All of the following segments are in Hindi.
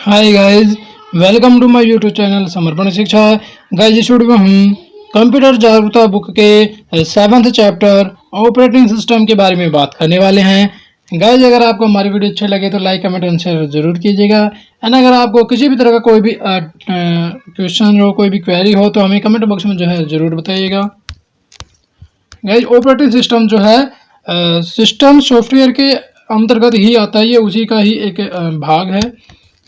Hi guys, welcome to my YouTube channel Samarpan Shiksha. Guys, इस वीडियो में हम कंप्यूटर जागरूकता बुक के 7th चैप्टर ऑपरेटिंग सिस्टम के बारे में बात करने वाले हैं। गाइस, अगर आपको हमारी वीडियो अच्छी लगे तो लाइक कमेंट एंड शेयर जरूर कीजिएगा। एंड अगर आपको किसी भी तरह का कोई भी क्वेश्चन हो, कोई भी क्वेरी हो तो हमें कमेंट बॉक्स में जो है ज़रूर बताइएगा। गाइस, ऑपरेटिंग सिस्टम जो है सिस्टम सॉफ्टवेयर के अंतर्गत ही आता है, ये उसी का ही एक भाग है।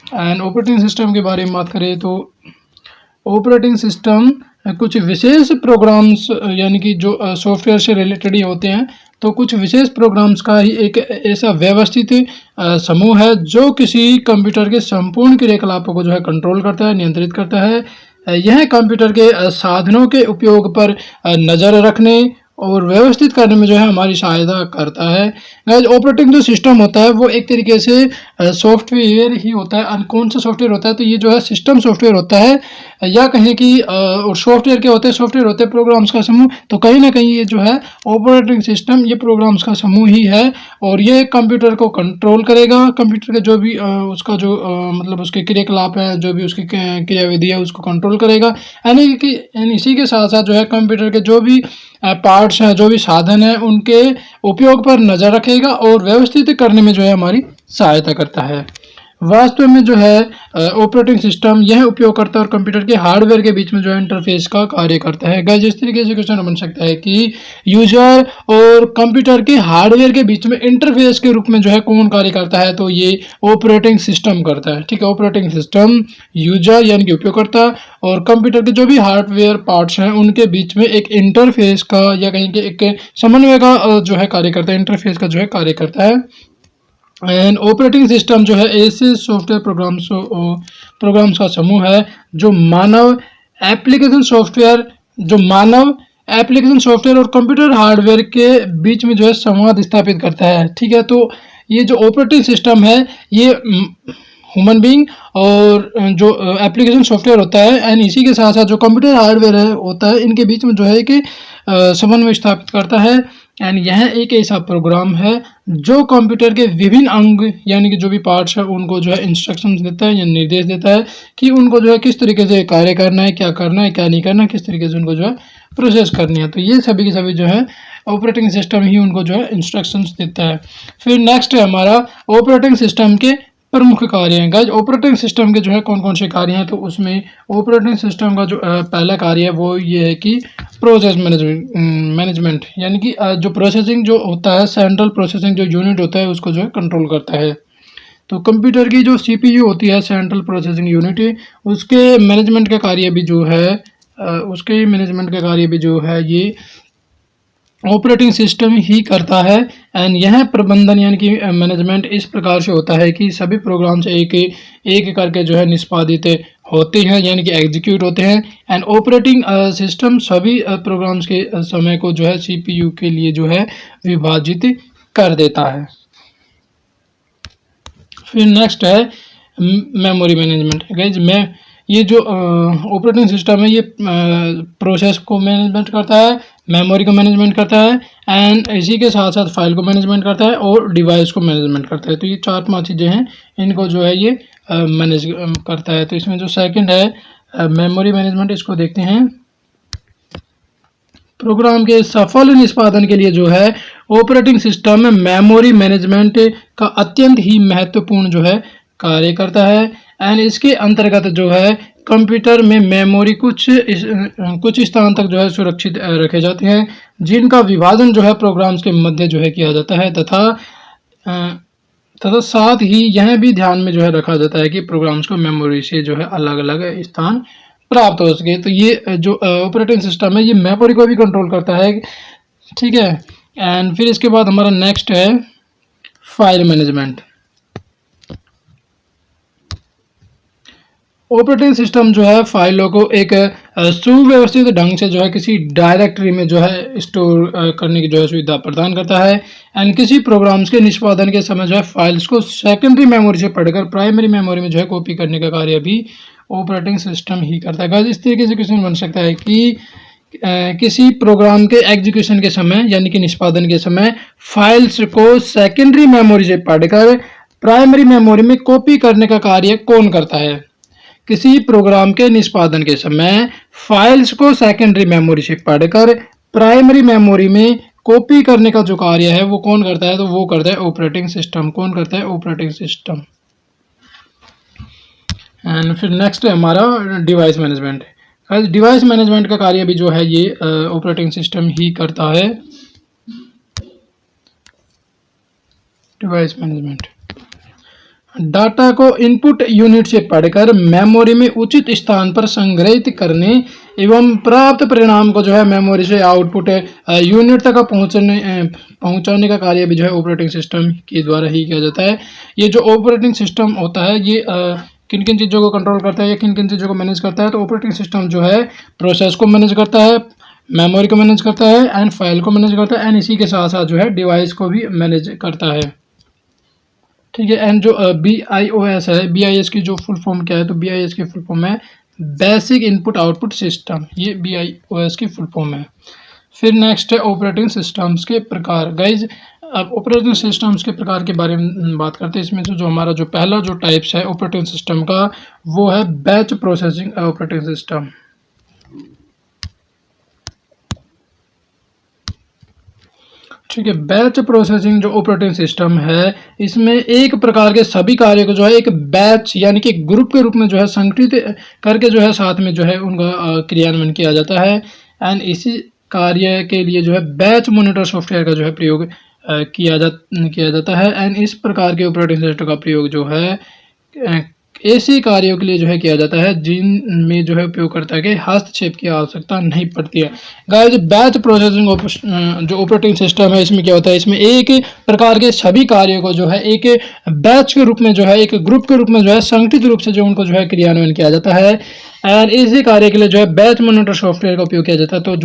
एंड ऑपरेटिंग सिस्टम के बारे में बात करें तो ऑपरेटिंग सिस्टम कुछ विशेष प्रोग्राम्स यानी कि जो सॉफ्टवेयर से रिलेटेड ही होते हैं, तो कुछ विशेष प्रोग्राम्स का ही एक ऐसा व्यवस्थित समूह है जो किसी कंप्यूटर के संपूर्ण क्रियाकलापों को जो है कंट्रोल करता है, नियंत्रित करता है। यह कंप्यूटर के साधनों के उपयोग पर नज़र रखने और व्यवस्थित करने में जो है हमारी सहायता करता है। गाइस, ऑपरेटिंग जो सिस्टम होता है वो एक तरीके से सॉफ्टवेयर ही होता है। और कौन सा सॉफ्टवेयर होता है, तो ये जो है सिस्टम सॉफ्टवेयर होता है, या कहें कि और सॉफ्टवेयर क्या होते हैं, सॉफ्टवेयर होते हैं प्रोग्राम्स का समूह। तो कहीं ना कहीं ये जो है ऑपरेटिंग सिस्टम ये प्रोग्राम्स का समूह ही है, और ये कंप्यूटर को कंट्रोल करेगा। कंप्यूटर के जो भी उसका जो मतलब उसके क्रियाकलाप है, जो भी उसकी क्रियाविधि है उसको कंट्रोल करेगा। यानी इसी के साथ साथ जो है कंप्यूटर के जो भी पार्ट्स हैं, जो भी साधन हैं, उनके उपयोग पर नज़र रखेगा और व्यवस्थित करने में जो है हमारी सहायता करता है। वास्तव में जो है ऑपरेटिंग सिस्टम यह उपयोगकर्ता और कंप्यूटर के हार्डवेयर के बीच में जो है इंटरफेस का कार्य करता है। गाइस, इस तरीके से क्वेश्चन बन सकता है कि यूजर और कंप्यूटर के हार्डवेयर के बीच में इंटरफेस के रूप में जो है कौन कार्य करता है, तो ये ऑपरेटिंग सिस्टम करता है। ठीक है, ऑपरेटिंग सिस्टम यूजर यानी कि उपयोगकर्ता और कंप्यूटर के जो भी हार्डवेयर पार्ट्स हैं उनके बीच में एक इंटरफेस का या कहीं के एक समन्वय का जो है कार्य करता है, इंटरफेस का जो है कार्य करता है। एंड ऑपरेटिंग सिस्टम जो है ऐसे सॉफ्टवेयर प्रोग्राम्स का समूह है जो मानव एप्लीकेशन सॉफ्टवेयर और कंप्यूटर हार्डवेयर के बीच में जो है संवाद स्थापित करता है। ठीक है, तो ये जो ऑपरेटिंग सिस्टम है ये ह्यूमन बीइंग और जो एप्लीकेशन सॉफ्टवेयर होता है एंड इसी के साथ साथ जो कंप्यूटर हार्डवेयर है होता है, इनके बीच में जो है कि समन्वय स्थापित करता है। एंड यह एक ऐसा प्रोग्राम है जो कंप्यूटर के विभिन्न अंग यानी कि जो भी पार्ट्स है उनको जो है इंस्ट्रक्शंस देता है या निर्देश देता है कि उनको जो है किस तरीके से कार्य करना है, क्या करना है, क्या नहीं करना है, किस तरीके से उनको जो है प्रोसेस करनी है। तो ये सभी के सभी जो है ऑपरेटिंग सिस्टम ही उनको जो है इंस्ट्रक्शंस देता है। फिर नेक्स्ट है हमारा ऑपरेटिंग सिस्टम के प्रमुख कार्य हैं। गाइस, ऑपरेटिंग सिस्टम के जो है कौन कौन से कार्य हैं, तो उसमें ऑपरेटिंग सिस्टम का जो पहला कार्य है वो ये है कि प्रोसेस मैनेजमेंट यानी कि जो प्रोसेसिंग जो होता है, सेंट्रल प्रोसेसिंग जो यूनिट होता है उसको जो है कंट्रोल करता है। तो कंप्यूटर की जो सीपीयू होती है, सेंट्रल प्रोसेसिंग यूनिट, उसके मैनेजमेंट का कार्य भी जो है ये ऑपरेटिंग सिस्टम ही करता है। एंड यह प्रबंधन यानी कि मैनेजमेंट इस प्रकार से होता है कि सभी प्रोग्राम्स एक करके जो है निष्पादित होते हैं यानी कि एग्जीक्यूट होते हैं। एंड ऑपरेटिंग सिस्टम सभी प्रोग्राम्स के समय को जो है सीपीयू के लिए जो है विभाजित कर देता है। फिर नेक्स्ट है मेमोरी मैनेजमेंट। गाइस, ये जो ऑपरेटिंग सिस्टम है ये प्रोसेस को मैनेजमेंट करता है, मेमोरी को मैनेजमेंट करता है एंड इसी के साथ साथ फाइल को मैनेजमेंट करता है और डिवाइस को मैनेजमेंट करता है। तो ये 4-5 चीज़ें हैं, इनको जो है ये मैनेज करता है। तो इसमें जो सेकंड है मेमोरी मैनेजमेंट, इसको देखते हैं। प्रोग्राम के सफल निष्पादन के लिए जो है ऑपरेटिंग सिस्टम में मेमोरी मैनेजमेंट का अत्यंत ही महत्वपूर्ण जो है कार्य करता है। एंड इसके अंतर्गत जो है कंप्यूटर में मेमोरी कुछ स्थान तक जो है सुरक्षित रखे जाते हैं, जिनका विभाजन जो है प्रोग्राम्स के मध्य जो है किया जाता है तथा साथ ही यह भी ध्यान में जो है रखा जाता है कि प्रोग्राम्स को मेमोरी से जो है अलग अलग स्थान प्राप्त हो सके। तो ये जो ऑपरेटिंग सिस्टम है ये मेमोरी को भी कंट्रोल करता है। ठीक है, एंड फिर इसके बाद हमारा नेक्स्ट है फाइल मैनेजमेंट। ऑपरेटिंग सिस्टम जो है फाइलों को एक सुव्यवस्थित ढंग से जो है किसी डायरेक्टरी में जो है स्टोर करने की जो है सुविधा प्रदान करता है। एंड किसी प्रोग्राम्स के निष्पादन के समय जो है फाइल्स को सेकेंडरी मेमोरी से पढ़कर प्राइमरी मेमोरी में जो है कॉपी करने का कार्य भी ऑपरेटिंग सिस्टम ही करता है। इस तरीके से क्वेश्चन बन सकता है कि किसी प्रोग्राम के एग्जीक्यूशन के समय यानी कि निष्पादन के समय फाइल्स को सेकेंडरी मेमोरी से पढ़कर प्राइमरी मेमोरी में कॉपी करने का कार्य कौन करता है? किसी प्रोग्राम के निष्पादन के समय फाइल्स को सेकेंडरी मेमोरी से पढ़कर प्राइमरी मेमोरी में कॉपी करने का जो कार्य है वो कौन करता है? तो वो करता है ऑपरेटिंग सिस्टम। कौन करता है? Operating system. एंड फिर नेक्स्ट है हमारा डिवाइस मैनेजमेंट। डिवाइस मैनेजमेंट का कार्य भी जो है ये ऑपरेटिंग सिस्टम ही करता है। डिवाइस मैनेजमेंट डाटा को इनपुट यूनिट से पढ़कर मेमोरी में उचित स्थान पर संग्रहित करने एवं प्राप्त परिणाम को जो है मेमोरी से आउटपुट यूनिट तक पहुंचाने का कार्य भी जो है ऑपरेटिंग सिस्टम के द्वारा ही किया जाता है। ये जो ऑपरेटिंग सिस्टम होता है ये किन किन चीज़ों को कंट्रोल करता है या किन किन चीज़ों को मैनेज करता है? तो ऑपरेटिंग सिस्टम जो है प्रोसेस को मैनेज करता है, मेमोरी को मैनेज करता है एंड फाइल को मैनेज करता है एंड इसी के साथ साथ जो है डिवाइस को भी मैनेज करता है। ठीक है। एंड जो BIOS है, BIS की जो फुल फॉर्म क्या है? तो BIS की फुल फॉर्म है बेसिक इनपुट आउटपुट सिस्टम। ये BIOS की फुल फॉर्म है। फिर नेक्स्ट है ऑपरेटिंग सिस्टम्स के प्रकार। गाइज अब ऑपरेटिंग सिस्टम्स के प्रकार के बारे में बात करते हैं। इसमें से जो हमारा जो पहला जो टाइप्स है ऑपरेटिंग सिस्टम का वो है बैच प्रोसेसिंग ऑपरेटिंग सिस्टम। ठीक है। बैच प्रोसेसिंग जो ऑपरेटिंग सिस्टम है इसमें एक प्रकार के सभी कार्य को जो है एक बैच यानी कि ग्रुप के रूप में जो है संगठित करके जो है साथ में जो है उनका क्रियान्वयन किया जाता है। एंड इसी कार्य के लिए जो है बैच मॉनिटर सॉफ्टवेयर का जो है प्रयोग किया जाता है। एंड इस प्रकार के ऑपरेटिंग सिस्टम का प्रयोग जो है ऐसे कार्यों के लिए जो है किया जाता है जिनमें जो है उपयोगकर्ता के हस्तक्षेप की आवश्यकता नहीं पड़ती है। गाइस बैच प्रोसेसिंग जो ऑपरेटिंग सिस्टम है इसमें क्या होता है? इसमें एक प्रकार के सभी कार्यों को जो है एक बैच के रूप में जो है एक ग्रुप के रूप में जो है संगठित रूप से जो उनको जो है क्रियान्वयन किया जाता है। एंड इसी कार्य के लिए जो है बैच मॉनिटर सॉफ्टवेयर का उपयोग किया जाता है। तो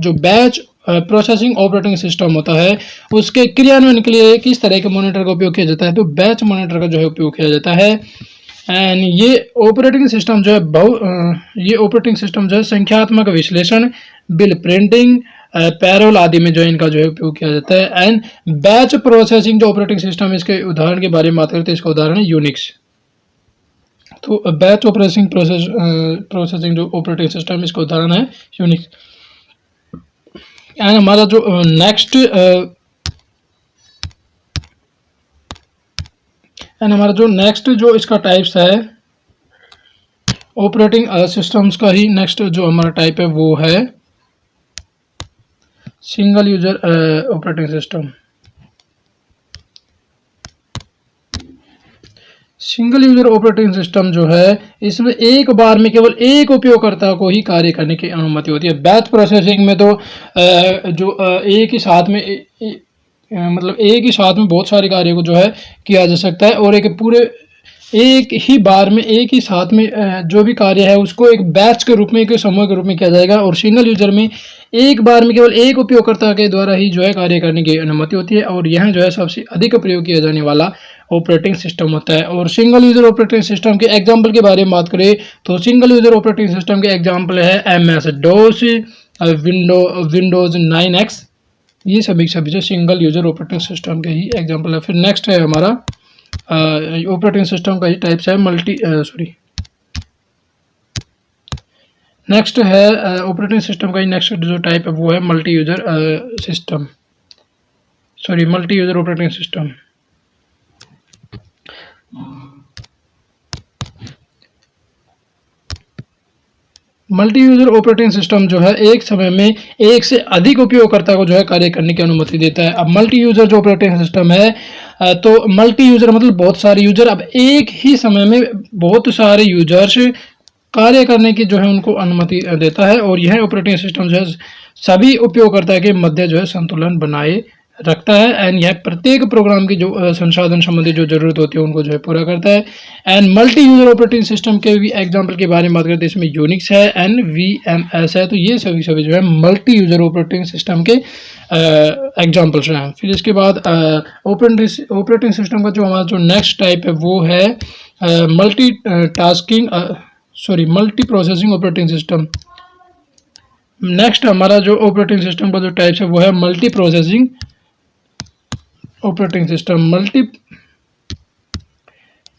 जो बैच प्रोसेसिंग ऑपरेटिंग सिस्टम होता है उसके क्रियान्वयन के लिए किस तरह के मॉनिटर का उपयोग किया जाता है? तो बैच मॉनिटर का जो है उपयोग किया जाता है। एंड ये ऑपरेटिंग सिस्टम जो है ये ऑपरेटिंग सिस्टम जो है संख्यात्मक विश्लेषण, बिल प्रिंटिंग, पैरोल आदि में जो है इनका जो है उपयोग किया जाता है। एंड बैच प्रोसेसिंग जो ऑपरेटिंग सिस्टम है इसके उदाहरण के बारे में बात करते हैं। इसका उदाहरण है यूनिक्स। तो बैच प्रोसेसिंग जो ऑपरेटिंग सिस्टम इसका उदाहरण है यूनिक्स। एंड हमारा जो नेक्स्ट जो इसका टाइप्स है ऑपरेटिंग सिस्टम्स का ही नेक्स्ट जो हमारा टाइप है वो है single user operating system. Single user operating system जो है इसमें एक बार में केवल एक उपयोगकर्ता को ही कार्य करने की अनुमति होती है। बैच प्रोसेसिंग में तो एक ही साथ में मतलब एक ही साथ में बहुत सारे कार्यों को जो है किया जा सकता है और एक ही बार में एक ही साथ में जो भी कार्य है उसको एक बैच के रूप में एक समूह के रूप में किया जाएगा। और सिंगल यूजर में एक बार में केवल एक उपयोगकर्ता के द्वारा ही जो है कार्य करने की अनुमति होती है और यह जो है सबसे अधिक प्रयोग किया जाने वाला ऑपरेटिंग सिस्टम होता है। और सिंगल यूजर ऑपरेटिंग सिस्टम के एग्जाम्पल के बारे में बात करें तो सिंगल यूजर ऑपरेटिंग सिस्टम के एग्जाम्पल है MS-DOS, विंडोज 9X। ये सभी जो सिंगल यूजर ऑपरेटिंग सिस्टम के ही एग्जाम्पल है। फिर नेक्स्ट है हमारा ऑपरेटिंग सिस्टम का ही टाइप्स है नेक्स्ट है ऑपरेटिंग सिस्टम का ही नेक्स्ट जो टाइप है वो है multi user operating system. Multi user operating system जो है एक समय में एक से अधिक उपयोगकर्ता को जो है कार्य करने की अनुमति देता है। अब मल्टी यूजर जो ऑपरेटिंग सिस्टम है तो मल्टी यूजर मतलब बहुत सारे यूजर अब एक ही समय में बहुत सारे यूजर्स कार्य करने की जो है उनको अनुमति देता है और यह ऑपरेटिंग सिस्टम जो है सभी उपयोगकर्ता के मध्य जो है संतुलन बनाए रखता है। एंड यह प्रत्येक प्रोग्राम की जो संसाधन संबंधी जो जरूरत होती है उनको जो है पूरा करता है। And multi user operating system के भी एग्जांपल के बारे में बात करते हैं। इसमें यूनिक्स है, NVMS है। तो ये सभी जो है मल्टी यूजर ऑपरेटिंग सिस्टम के एग्जाम्पल्स हैं। फिर इसके बाद ऑपरेटिंग सिस्टम का जो हमारा जो नेक्स्ट टाइप है वो है multi processing operating system. Next हमारा जो ऑपरेटिंग सिस्टम का जो टाइप्स है वो है multi processing operating system.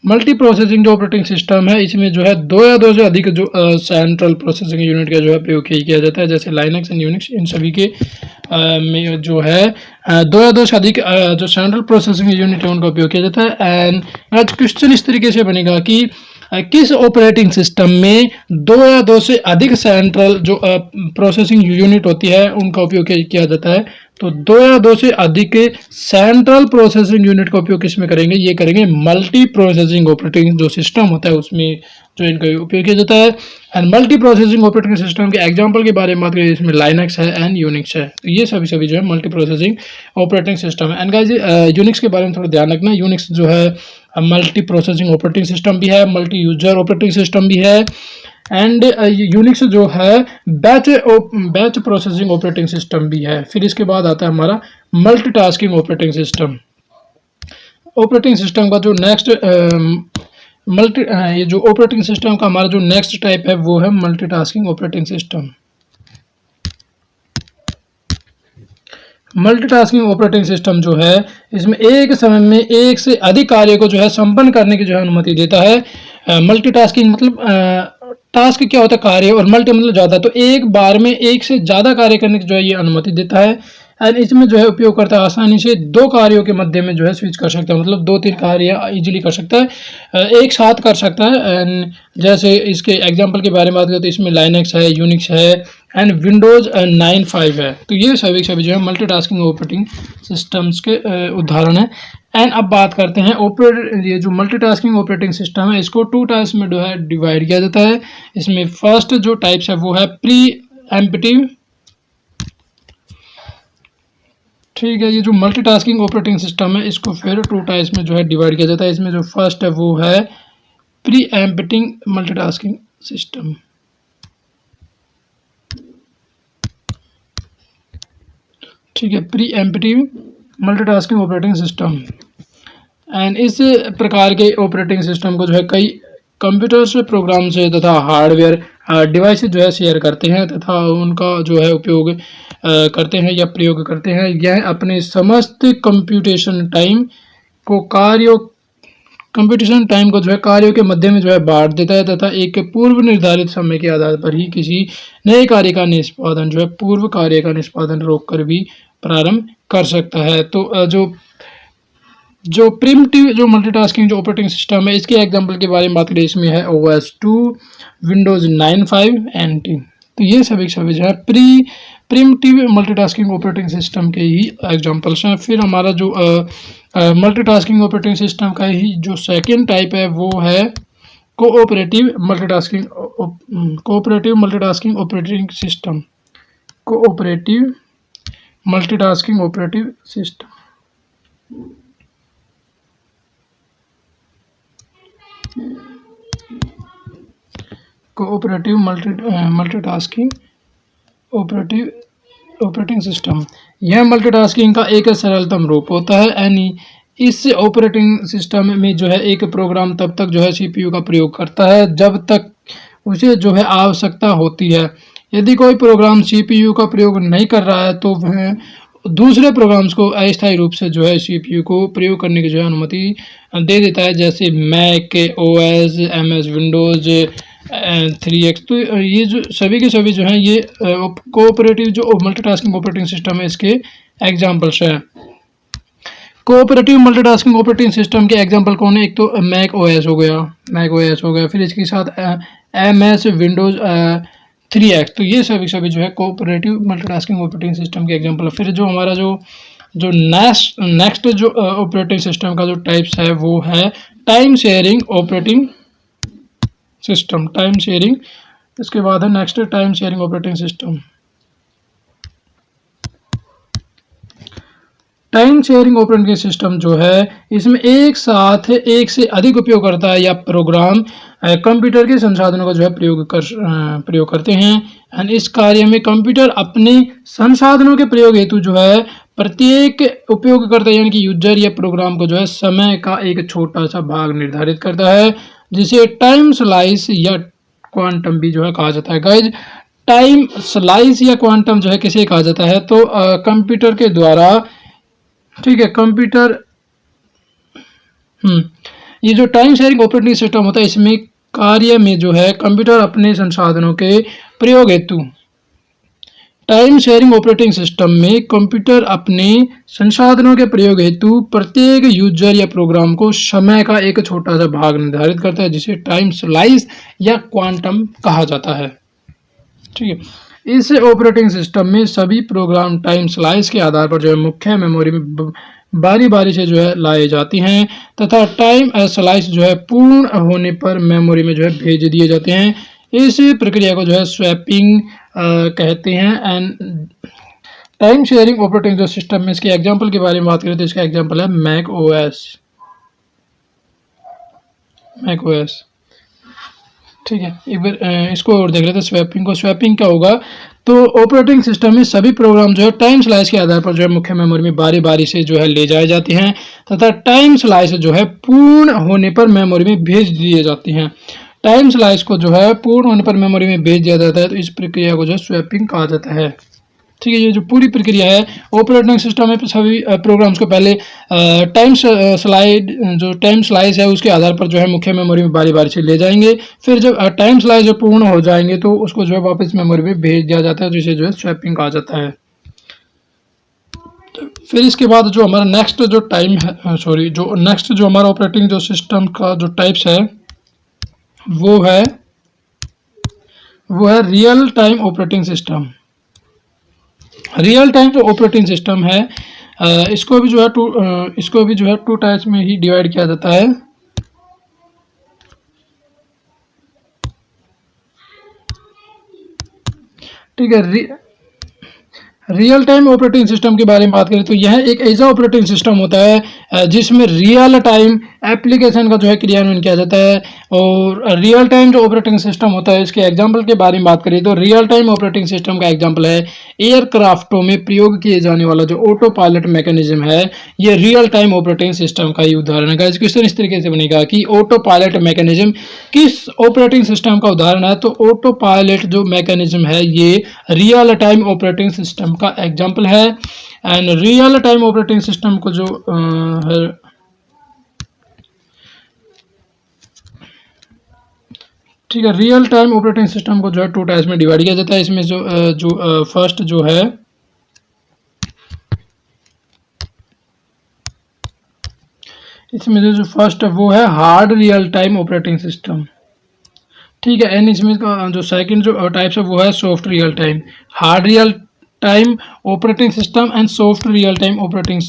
Multi processing जो ऑपरेटिंग सिस्टम है इसमें जो है दो या दो से अधिक जो सेंट्रल प्रोसेसिंग यूनिट का जो है प्रयोग किया जाता है, जैसे लाइनक्स एंड यूनिक्स इन सभी के में जो है दो या दो से अधिक जो सेंट्रल प्रोसेसिंग यूनिट है उनका उपयोग किया जाता है। एंड आज क्वेश्चन इस तरीके से बनेगा कि किस ऑपरेटिंग सिस्टम में दो या दो से अधिक सेंट्रल जो प्रोसेसिंग यूनिट होती है उनका उपयोग किया जाता है। तो दो या दो से अधिक सेंट्रल प्रोसेसिंग यूनिट का उपयोग किसमें करेंगे, ये करेंगे मल्टी प्रोसेसिंग ऑपरेटिंग जो सिस्टम होता है उसमें जो इनका उपयोग किया जाता है। And multi processing operating system के एग्जांपल के बारे में बात करें, इसमें लाइनक्स है एंड यूनिक्स है। तो ये सभी जो है मल्टी प्रोसेसिंग ऑपरेटिंग सिस्टम है। एंड गाइस यूनिक्स के बारे में थोड़ा ध्यान रखना, यूनिक्स जो है मल्टी प्रोसेसिंग ऑपरेटिंग सिस्टम भी है, मल्टी यूजर ऑपरेटिंग सिस्टम भी है। एंड यूनिक्स जो है बैच प्रोसेसिंग ऑपरेटिंग सिस्टम भी है। फिर इसके बाद आता है हमारा multitasking operating system. Operating system का जो नेक्स्ट ये जो ऑपरेटिंग सिस्टम का हमारा जो नेक्स्ट टाइप है वो है multitasking operating system. Multitasking operating system जो है इसमें एक समय में एक से अधिक कार्य को जो है संपन्न करने की जो है अनुमति देता है। मल्टीटास्किंग मतलब टास्क क्या होता है, कार्य, और मल्टी मतलब ज़्यादा, तो एक बार में एक से ज़्यादा कार्य करने की जो है ये अनुमति देता है। एंड इसमें जो है उपयोगकर्ता आसानी से दो कार्यों के मध्य में जो है स्विच कर सकता है, मतलब दो तीन कार्य इजीली कर सकता है, एक साथ कर सकता है। एंड जैसे इसके एग्जांपल के बारे में बात करें तो इसमें लाइनक्स है, यूनिक्स है एंड विंडोज 9.5 है। तो ये सभी जो है मल्टीटास्किंग ऑपरेटिंग सिस्टम्स के उदाहरण है। एंड अब बात करते हैं ये जो मल्टीटास्किंग ऑपरेटिंग सिस्टम है इसको टू टाइप्स में जो है डिवाइड किया जाता है। इसमें फर्स्ट जो टाइप्स है वो है प्री एम्पटिव। ठीक है, ये जो मल्टीटास्किंग ऑपरेटिंग सिस्टम है इसको फिर टू टाइप्स में जो है डिवाइड किया जाता है। इसमें जो फर्स्ट है वो है प्री एम्पटिंग मल्टीटास्किंग सिस्टम। ठीक है, preemptive multitasking operating system. And इस प्रकार के ऑपरेटिंग सिस्टम को जो है कई कंप्यूटर्स, प्रोग्राम्स तथा हार्डवेयर डिवाइस जो है शेयर करते हैं तथा उनका जो है उपयोग करते हैं या प्रयोग करते हैं। यह अपने समस्त कंप्यूटेशन टाइम को जो है कार्यों के मध्य में जो है बांट देता है तथा एक पूर्व निर्धारित समय के आधार पर ही किसी नए कार्य का निष्पादन जो है पूर्व कार्य का निष्पादन रोककर भी प्रारंभ कर सकता है। तो जो प्रिमिटिव जो मल्टीटास्किंग जो ऑपरेटिंग सिस्टम है इसके एग्जांपल के बारे में बात करें, इसमें है OS2, विंडोज 9.5 NT। तो ये सभी जो है प्रिमिटिव मल्टीटास्किंग ऑपरेटिंग सिस्टम के ही एग्जांपल्स हैं। फिर हमारा जो मल्टीटास्किंग ऑपरेटिंग सिस्टम का ही जो सेकेंड टाइप है वो है cooperative multitasking operating system. Cooperative multitasking operative system. Cooperative multitasking operating system, यह मल्टीटास्किंग का एक सरलतम रूप होता है। यानी इस ऑपरेटिंग सिस्टम में जो है एक प्रोग्राम तब तक जो है CPU का प्रयोग करता है जब तक उसे जो है आवश्यकता होती है। यदि कोई प्रोग्राम CPU का प्रयोग नहीं कर रहा है तो वह दूसरे प्रोग्राम्स को अस्थायी रूप से जो है CPU को प्रयोग करने की जो है अनुमति दे देता है, जैसे Mac OS, MS Windows 3X। तो ये जो सभी के सभी जो हैं ये कोऑपरेटिव जो मल्टीटास्किंग ऑपरेटिंग सिस्टम है इसके एग्जांपल्स हैं। कोऑपरेटिव मल्टीटास्किंग ऑपरेटिंग सिस्टम के एग्जांपल कौन है, एक तो मैक OS हो गया, फिर इसके साथ MS विंडोज 3X। तो ये सभी जो है कोऑपरेटिव मल्टीटास्किंग ऑपरेटिंग सिस्टम के एग्जांपल है। फिर जो हमारा जो नेक्स्ट जो ऑपरेटिंग सिस्टम का जो टाइप्स है वो है time sharing operating system. Time sharing, इसके बाद है next time sharing operating system. Time sharing operating system जो है इसमें एक साथ एक से अधिक उपयोगकर्ता या प्रोग्राम कंप्यूटर के संसाधनों का जो है प्रयोग करते हैं। एंड इस कार्य में कंप्यूटर अपने संसाधनों के प्रयोग हेतु जो है प्रत्येक उपयोगकर्ता यानी कि यूजर या प्रोग्राम को जो है समय का एक छोटा सा भाग निर्धारित करता है, जिसे टाइम स्लाइस या क्वांटम भी जो है कहा जाता है। गाइज, टाइम स्लाइस या क्वांटम जो है किसे कहा जाता है, तो कंप्यूटर के द्वारा, ठीक है, कंप्यूटर ये जो टाइम शेयरिंग ऑपरेटिंग सिस्टम होता है, इसमें कार्य में जो है कंप्यूटर अपने संसाधनों के प्रयोग हेतु, टाइम शेयरिंग ऑपरेटिंग सिस्टम में कंप्यूटर अपने संसाधनों के प्रयोग हेतु प्रत्येक यूजर या प्रोग्राम को समय का एक छोटा सा भाग निर्धारित करता है, जिसे टाइम स्लाइस या क्वांटम कहा जाता है। ठीक है, इस ऑपरेटिंग सिस्टम में सभी प्रोग्राम टाइम स्लाइस के आधार पर जो है मुख्य मेमोरी में बारी बारी से जो है लाई जाती हैं, तथा टाइम स्लाइस जो है पूर्ण होने पर मेमोरी में जो है भेज दिए जाते हैं। इस प्रक्रिया को जो है स्वैपिंग कहते हैं। एंड टाइम शेयरिंग ऑपरेटिंग जो सिस्टम में, इसके एग्जांपल के बारे में बात करें तो इसका एग्जांपल है मैक ओएस। ठीक है, एक बार इसको और देख लेते हैं स्वैपिंग को। स्वैपिंग क्या होगा, तो ऑपरेटिंग सिस्टम में सभी प्रोग्राम जो है टाइम स्लाइस के आधार पर जो है मुख्य मेमोरी में बारी बारी से जो है ले जाए जाते हैं, तथा टाइम स्लाइस जो है पूर्ण होने पर मेमोरी में भेज दिए जाते हैं। टाइम स्लाइस को जो है पूर्ण होने पर मेमोरी में भेज दिया जाता है, तो इस प्रक्रिया को जो है स्वैपिंग कहा जाता है। ठीक है, ये जो पूरी प्रक्रिया है ऑपरेटिंग सिस्टम में सभी प्रोग्राम्स को पहले टाइम स्लाइस है उसके आधार पर जो है मुख्य मेमोरी में बारी बारी से ले जाएंगे, फिर जब टाइम स्लाइस जो पूर्ण हो जाएंगे तो उसको जो है वापस मेमोरी में भेज दिया जाता है, जिसे जो है स्वैपिंग कहा जाता है। फिर इसके बाद जो हमारा नेक्स्ट जो हमारा ऑपरेटिंग जो सिस्टम का जो टाइप्स है वो है real time operating system. Real time जो ऑपरेटिंग सिस्टम है इसको भी जो है टू टाइप्स में ही डिवाइड किया जाता है। ठीक है, रियल टाइम ऑपरेटिंग सिस्टम के बारे में बात करें तो यह एक ऐसा ऑपरेटिंग सिस्टम होता है जिसमें रियल टाइम एप्लीकेशन का जो है क्रियान्वयन किया जाता है। और रियल टाइम जो ऑपरेटिंग सिस्टम होता है, इसके एग्जांपल के बारे में बात करें तो रियल टाइम ऑपरेटिंग सिस्टम का एग्जांपल है एयरक्राफ्टों में प्रयोग किए जाने वाला जो ऑटो पायलट मैकेनिज्म है, ये रियल टाइम ऑपरेटिंग सिस्टम का ही उदाहरण है। क्वेश्चन इस तरीके से बनेगा कि ऑटो पायलट मैकेनिज्म किस ऑपरेटिंग सिस्टम का उदाहरण है, तो ऑटो पायलट जो मैकेनिज्म है ये रियल टाइम ऑपरेटिंग सिस्टम का एग्जांपल है। And real time operating system को जो है ठीक है, रियल टाइम ऑपरेटिंग सिस्टम को जो है टू टाइप्स में डिवाइड किया जाता है। इसमें जो फर्स्ट जो है इसमें जो फर्स्ट है वो है hard real time operating system. ठीक है, एंड इसमें जो सेकंड जो टाइप्स है वो है soft real time. Hard real time operating system and soft real time operating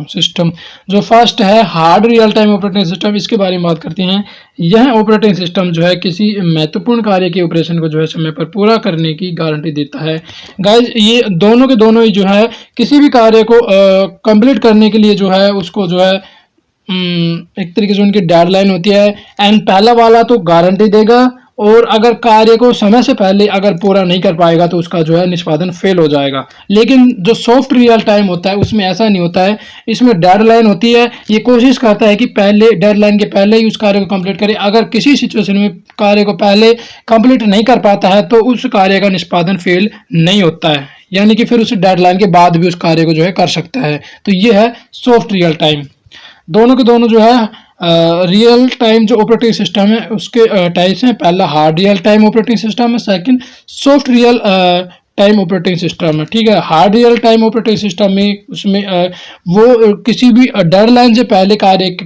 system. जो फर्स्ट है hard real time operating system, इसके बारे में बात करते हैं। यह ऑपरेटिंग सिस्टम जो है किसी महत्वपूर्ण कार्य के ऑपरेशन को जो है समय पर पूरा करने की गारंटी देता है। गाइज, ये दोनों के दोनों ही जो है किसी भी कार्य को कंप्लीट करने के लिए जो है उसको जो है एक तरीके से उनकी डेडलाइन होती है। एंड पहला वाला तो गारंटी देगा, और अगर कार्य को समय से पहले अगर पूरा नहीं कर पाएगा तो उसका जो है निष्पादन फेल हो जाएगा। लेकिन जो सॉफ्ट रियल टाइम होता है उसमें ऐसा नहीं होता है, इसमें डेडलाइन होती है। ये कोशिश करता है कि पहले डेडलाइन के पहले ही उस कार्य को कंप्लीट करे। अगर किसी सिचुएशन में कार्य को पहले कंप्लीट नहीं कर पाता है तो उस कार्य का निष्पादन फेल नहीं होता है, यानी कि फिर उस डेडलाइन के बाद भी उस कार्य को जो है कर सकता है। तो ये है सॉफ्ट रियल टाइम। दोनों के दोनों जो है रियल टाइम जो ऑपरेटिंग सिस्टम है उसके टाइप्स हैं। पहला hard real time operating system है, second soft real time operating system है। ठीक है, hard real time operating system में उसमें वो किसी भी डेडलाइन से पहले कार्य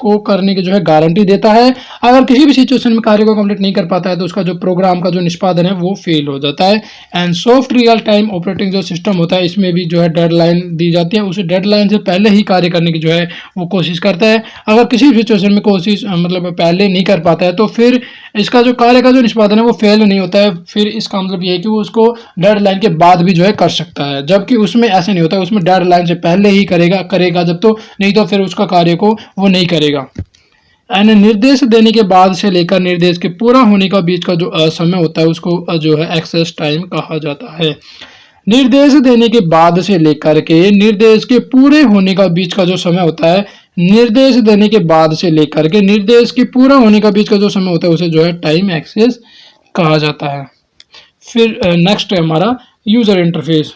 को करने की जो है गारंटी देता है। अगर किसी भी सिचुएशन में कार्य को कंप्लीट नहीं कर पाता है तो उसका जो प्रोग्राम का जो निष्पादन है वो फेल हो जाता है। And soft real time operating जो सिस्टम होता है इसमें भी जो है डेडलाइन दी जाती है, उस डेडलाइन से पहले ही कार्य करने की जो है वो कोशिश करता है। अगर किसी भी सिचुएशन में कोशिश मतलब पहले नहीं कर पाता है तो फिर इसका जो कार्य का जो निष्पादन है वो फेल नहीं होता है। फिर इसका मतलब ये है कि वो उसको डेडलाइन के बाद भी जो है कर सकता है, जबकि उसमें ऐसे नहीं होता है, उसमें डेडलाइन से पहले ही करेगा जब तो, नहीं तो फिर उसका कार्य को वो नहीं करेगा। एंड निर्देश देने के बाद से लेकर निर्देश के पूरा होने का बीच का जो समय होता है उसको जो है एक्सेस टाइम कहा जाता है। निर्देश देने के बाद से लेकर के निर्देश के पूरे होने का बीच का जो समय होता है, निर्देश देने के बाद से लेकर के निर्देश के पूरा होने का बीच का जो समय होता है उसे जो है टाइम एक्सेस कहा जाता है। फिर नेक्स्ट है हमारा यूजर इंटरफेस।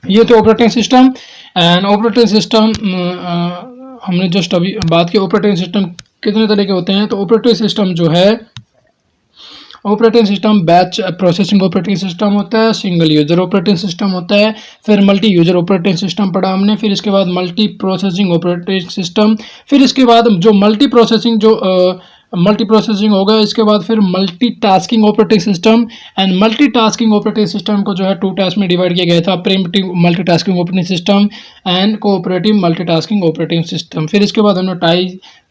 ये तो operating system. And operating system हमने जस्ट अभी बात की ऑपरेटिंग सिस्टम कितने तरह के होते हैं। तो ऑपरेटिंग सिस्टम जो है, operating system batch processing operating system होता है, सिंगल यूजर ऑपरेटिंग सिस्टम होता है, फिर मल्टी यूजर ऑपरेटिंग सिस्टम पढ़ा हमने, फिर इसके बाद मल्टी प्रोसेसिंग ऑपरेटिंग सिस्टम, फिर इसके बाद जो मल्टी प्रोसेसिंग होगा, इसके बाद फिर multi tasking operating system. And multi tasking operating system को जो है 2 टास्क में डिवाइड किया गया था, primitive multi tasking operating system and cooperative multi tasking operating system. फिर इसके बाद हमने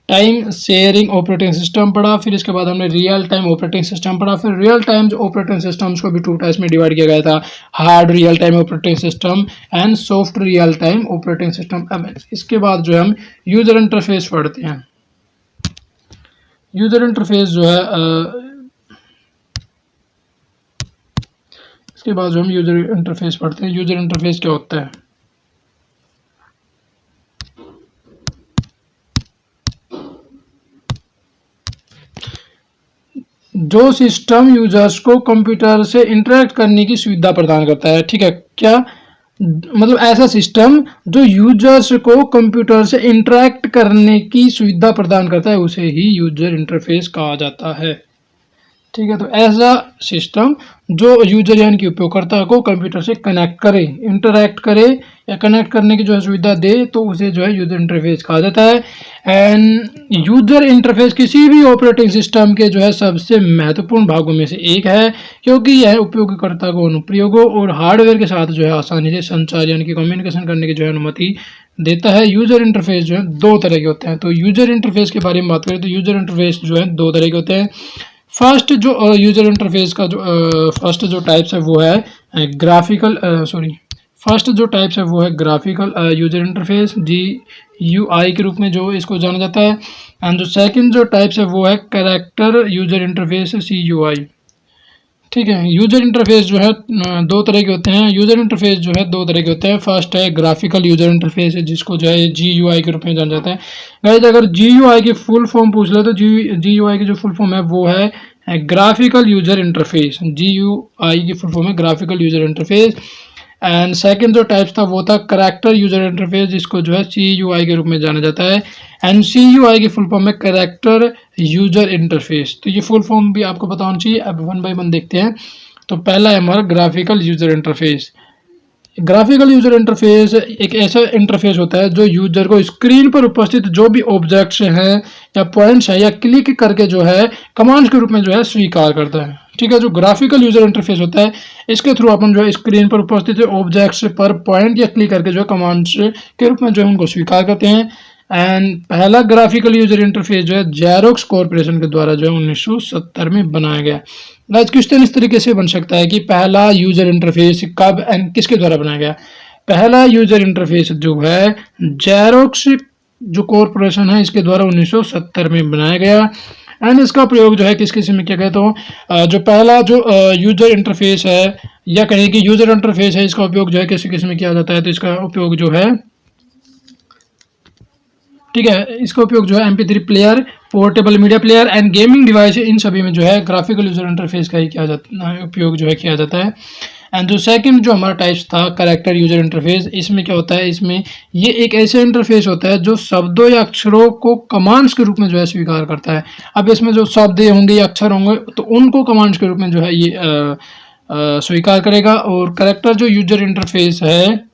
टाइम शेयरिंग ऑपरेटिंग सिस्टम पढ़ा, फिर इसके बाद हमने रियल टाइम ऑपरेटिंग सिस्टम पढ़ा। फिर रियल टाइम ऑपरेटिंग सिस्टम्स को भी 2 टाइप्स में डिवाइड किया गया था, hard real time operating system and soft real time operating system. अब इसके बाद जो है हम यूजर इंटरफेस पढ़ते हैं। यूजर इंटरफेस जो है इसके बाद जो हम यूजर इंटरफेस पढ़ते हैं, यूजर इंटरफेस क्या होता है। जो सिस्टम यूजर्स को कंप्यूटर से इंटरेक्ट करने की सुविधा प्रदान करता है, ठीक है, क्या मतलब ऐसा सिस्टम जो यूजर्स को कंप्यूटर से इंटरेक्ट करने की सुविधा प्रदान करता है उसे ही यूजर इंटरफेस कहा जाता है। ठीक है, तो ऐसा सिस्टम जो यूजर यानी कि उपयोगकर्ता को कंप्यूटर से कनेक्ट करे, इंटरैक्ट करे या कनेक्ट करने की जो है सुविधा दे, तो उसे जो है यूजर इंटरफेस कहा जाता है। एंड यूजर इंटरफेस किसी भी ऑपरेटिंग सिस्टम के जो है सबसे महत्वपूर्ण भागों में से एक है, क्योंकि यह उपयोगकर्ता को अनुप्रयोगों और हार्डवेयर के साथ जो है आसानी से संचार यानी कि कम्युनिकेशन करने की जो है अनुमति देता है। यूजर इंटरफेस जो है 2 तरह के होते हैं। तो यूजर इंटरफेस के बारे में बात करें तो यूजर इंटरफेस जो है 2 तरह के होते हैं। फर्स्ट जो यूजर इंटरफेस का जो फर्स्ट जो टाइप्स है वो है ग्राफिकल फर्स्ट जो टाइप्स है वो है ग्राफिकल यूजर इंटरफेस, GUI के रूप में जो इसको जाना जाता है। एंड जो सेकंड जो टाइप्स है वो है कैरेक्टर यूजर इंटरफेस, CUI। ठीक है, यूजर इंटरफेस जो है 2 तरह के होते हैं। यूजर इंटरफेस जो है 2 तरह के होते हैं। फर्स्ट है ग्राफिकल यूजर इंटरफेस, जिसको जो है GUI के रूप में जाना जाता है। गाइस अगर GUI की फुल फॉर्म पूछ ले तो GUI की जो फुल फॉर्म है वो है ग्राफिकल यूजर इंटरफेस। GUI की फुल फॉर्म है graphical user interface. And second जो टाइप्स था वो था कैरेक्टर यूजर इंटरफेस, जिसको जो है CUI के रूप में जाना जाता है। एंड CUI की फुल फॉर्म है कैरेक्टर यूजर इंटरफेस। तो ये फुल फॉर्म भी आपको पता होना चाहिए। अब 1 बाय 1 देखते हैं। तो पहला है हमारा graphical user interface. Graphical user interface एक ऐसा इंटरफेस होता है जो यूजर को स्क्रीन पर उपस्थित जो भी ऑब्जेक्ट्स हैं या पॉइंट्स हैं या क्लिक करके जो है कमांड्स के रूप में जो है स्वीकार करता है। ठीक है, जो ग्राफिकल यूजर इंटरफेस होता है इसके थ्रू अपन जो है स्क्रीन पर उपस्थित ऑब्जेक्ट्स पर पॉइंट या क्लिक करके जो है कमांड्स के रूप में जो है उनको स्वीकार करते हैं। एंड पहला ग्राफिकल यूजर इंटरफेस जो है जेरोक्स कॉर्पोरेशन के द्वारा जो है 1970 में बनाया गया। गाइस क्वेश्चन इस तरीके से बन सकता है कि पहला यूजर इंटरफेस कब एंड किसके द्वारा बनाया गया। पहला यूजर इंटरफेस जो है जेरोक्स जो कॉर्पोरेशन है इसके द्वारा 1970 में बनाया गया। एंड इसका प्रयोग जो है किस किस में किया गया, तो जो पहला जो यूजर इंटरफेस है या कहें कि यूजर इंटरफेस है, इसका उपयोग जो है किस किस में किया जाता है। तो इसका उपयोग जो है, ठीक है, इसका उपयोग जो है MP3 player, portable media player and gaming device, इन सभी में जो है ग्राफिकल यूजर इंटरफेस का ही किया जाता है, उपयोग जो है किया जाता है। एंड जो सेकंड जो हमारा टाइप्स था कैरेक्टर यूजर इंटरफेस, इसमें क्या होता है, इसमें ये एक ऐसा इंटरफेस होता है जो शब्दों या अक्षरों को कमांड्स के रूप में जो है स्वीकार करता है। अब इसमें जो शब्द होंगे या अक्षर होंगे तो उनको कमांड्स के रूप में जो है ये स्वीकार करेगा। और कैरेक्टर जो यूजर इंटरफेस है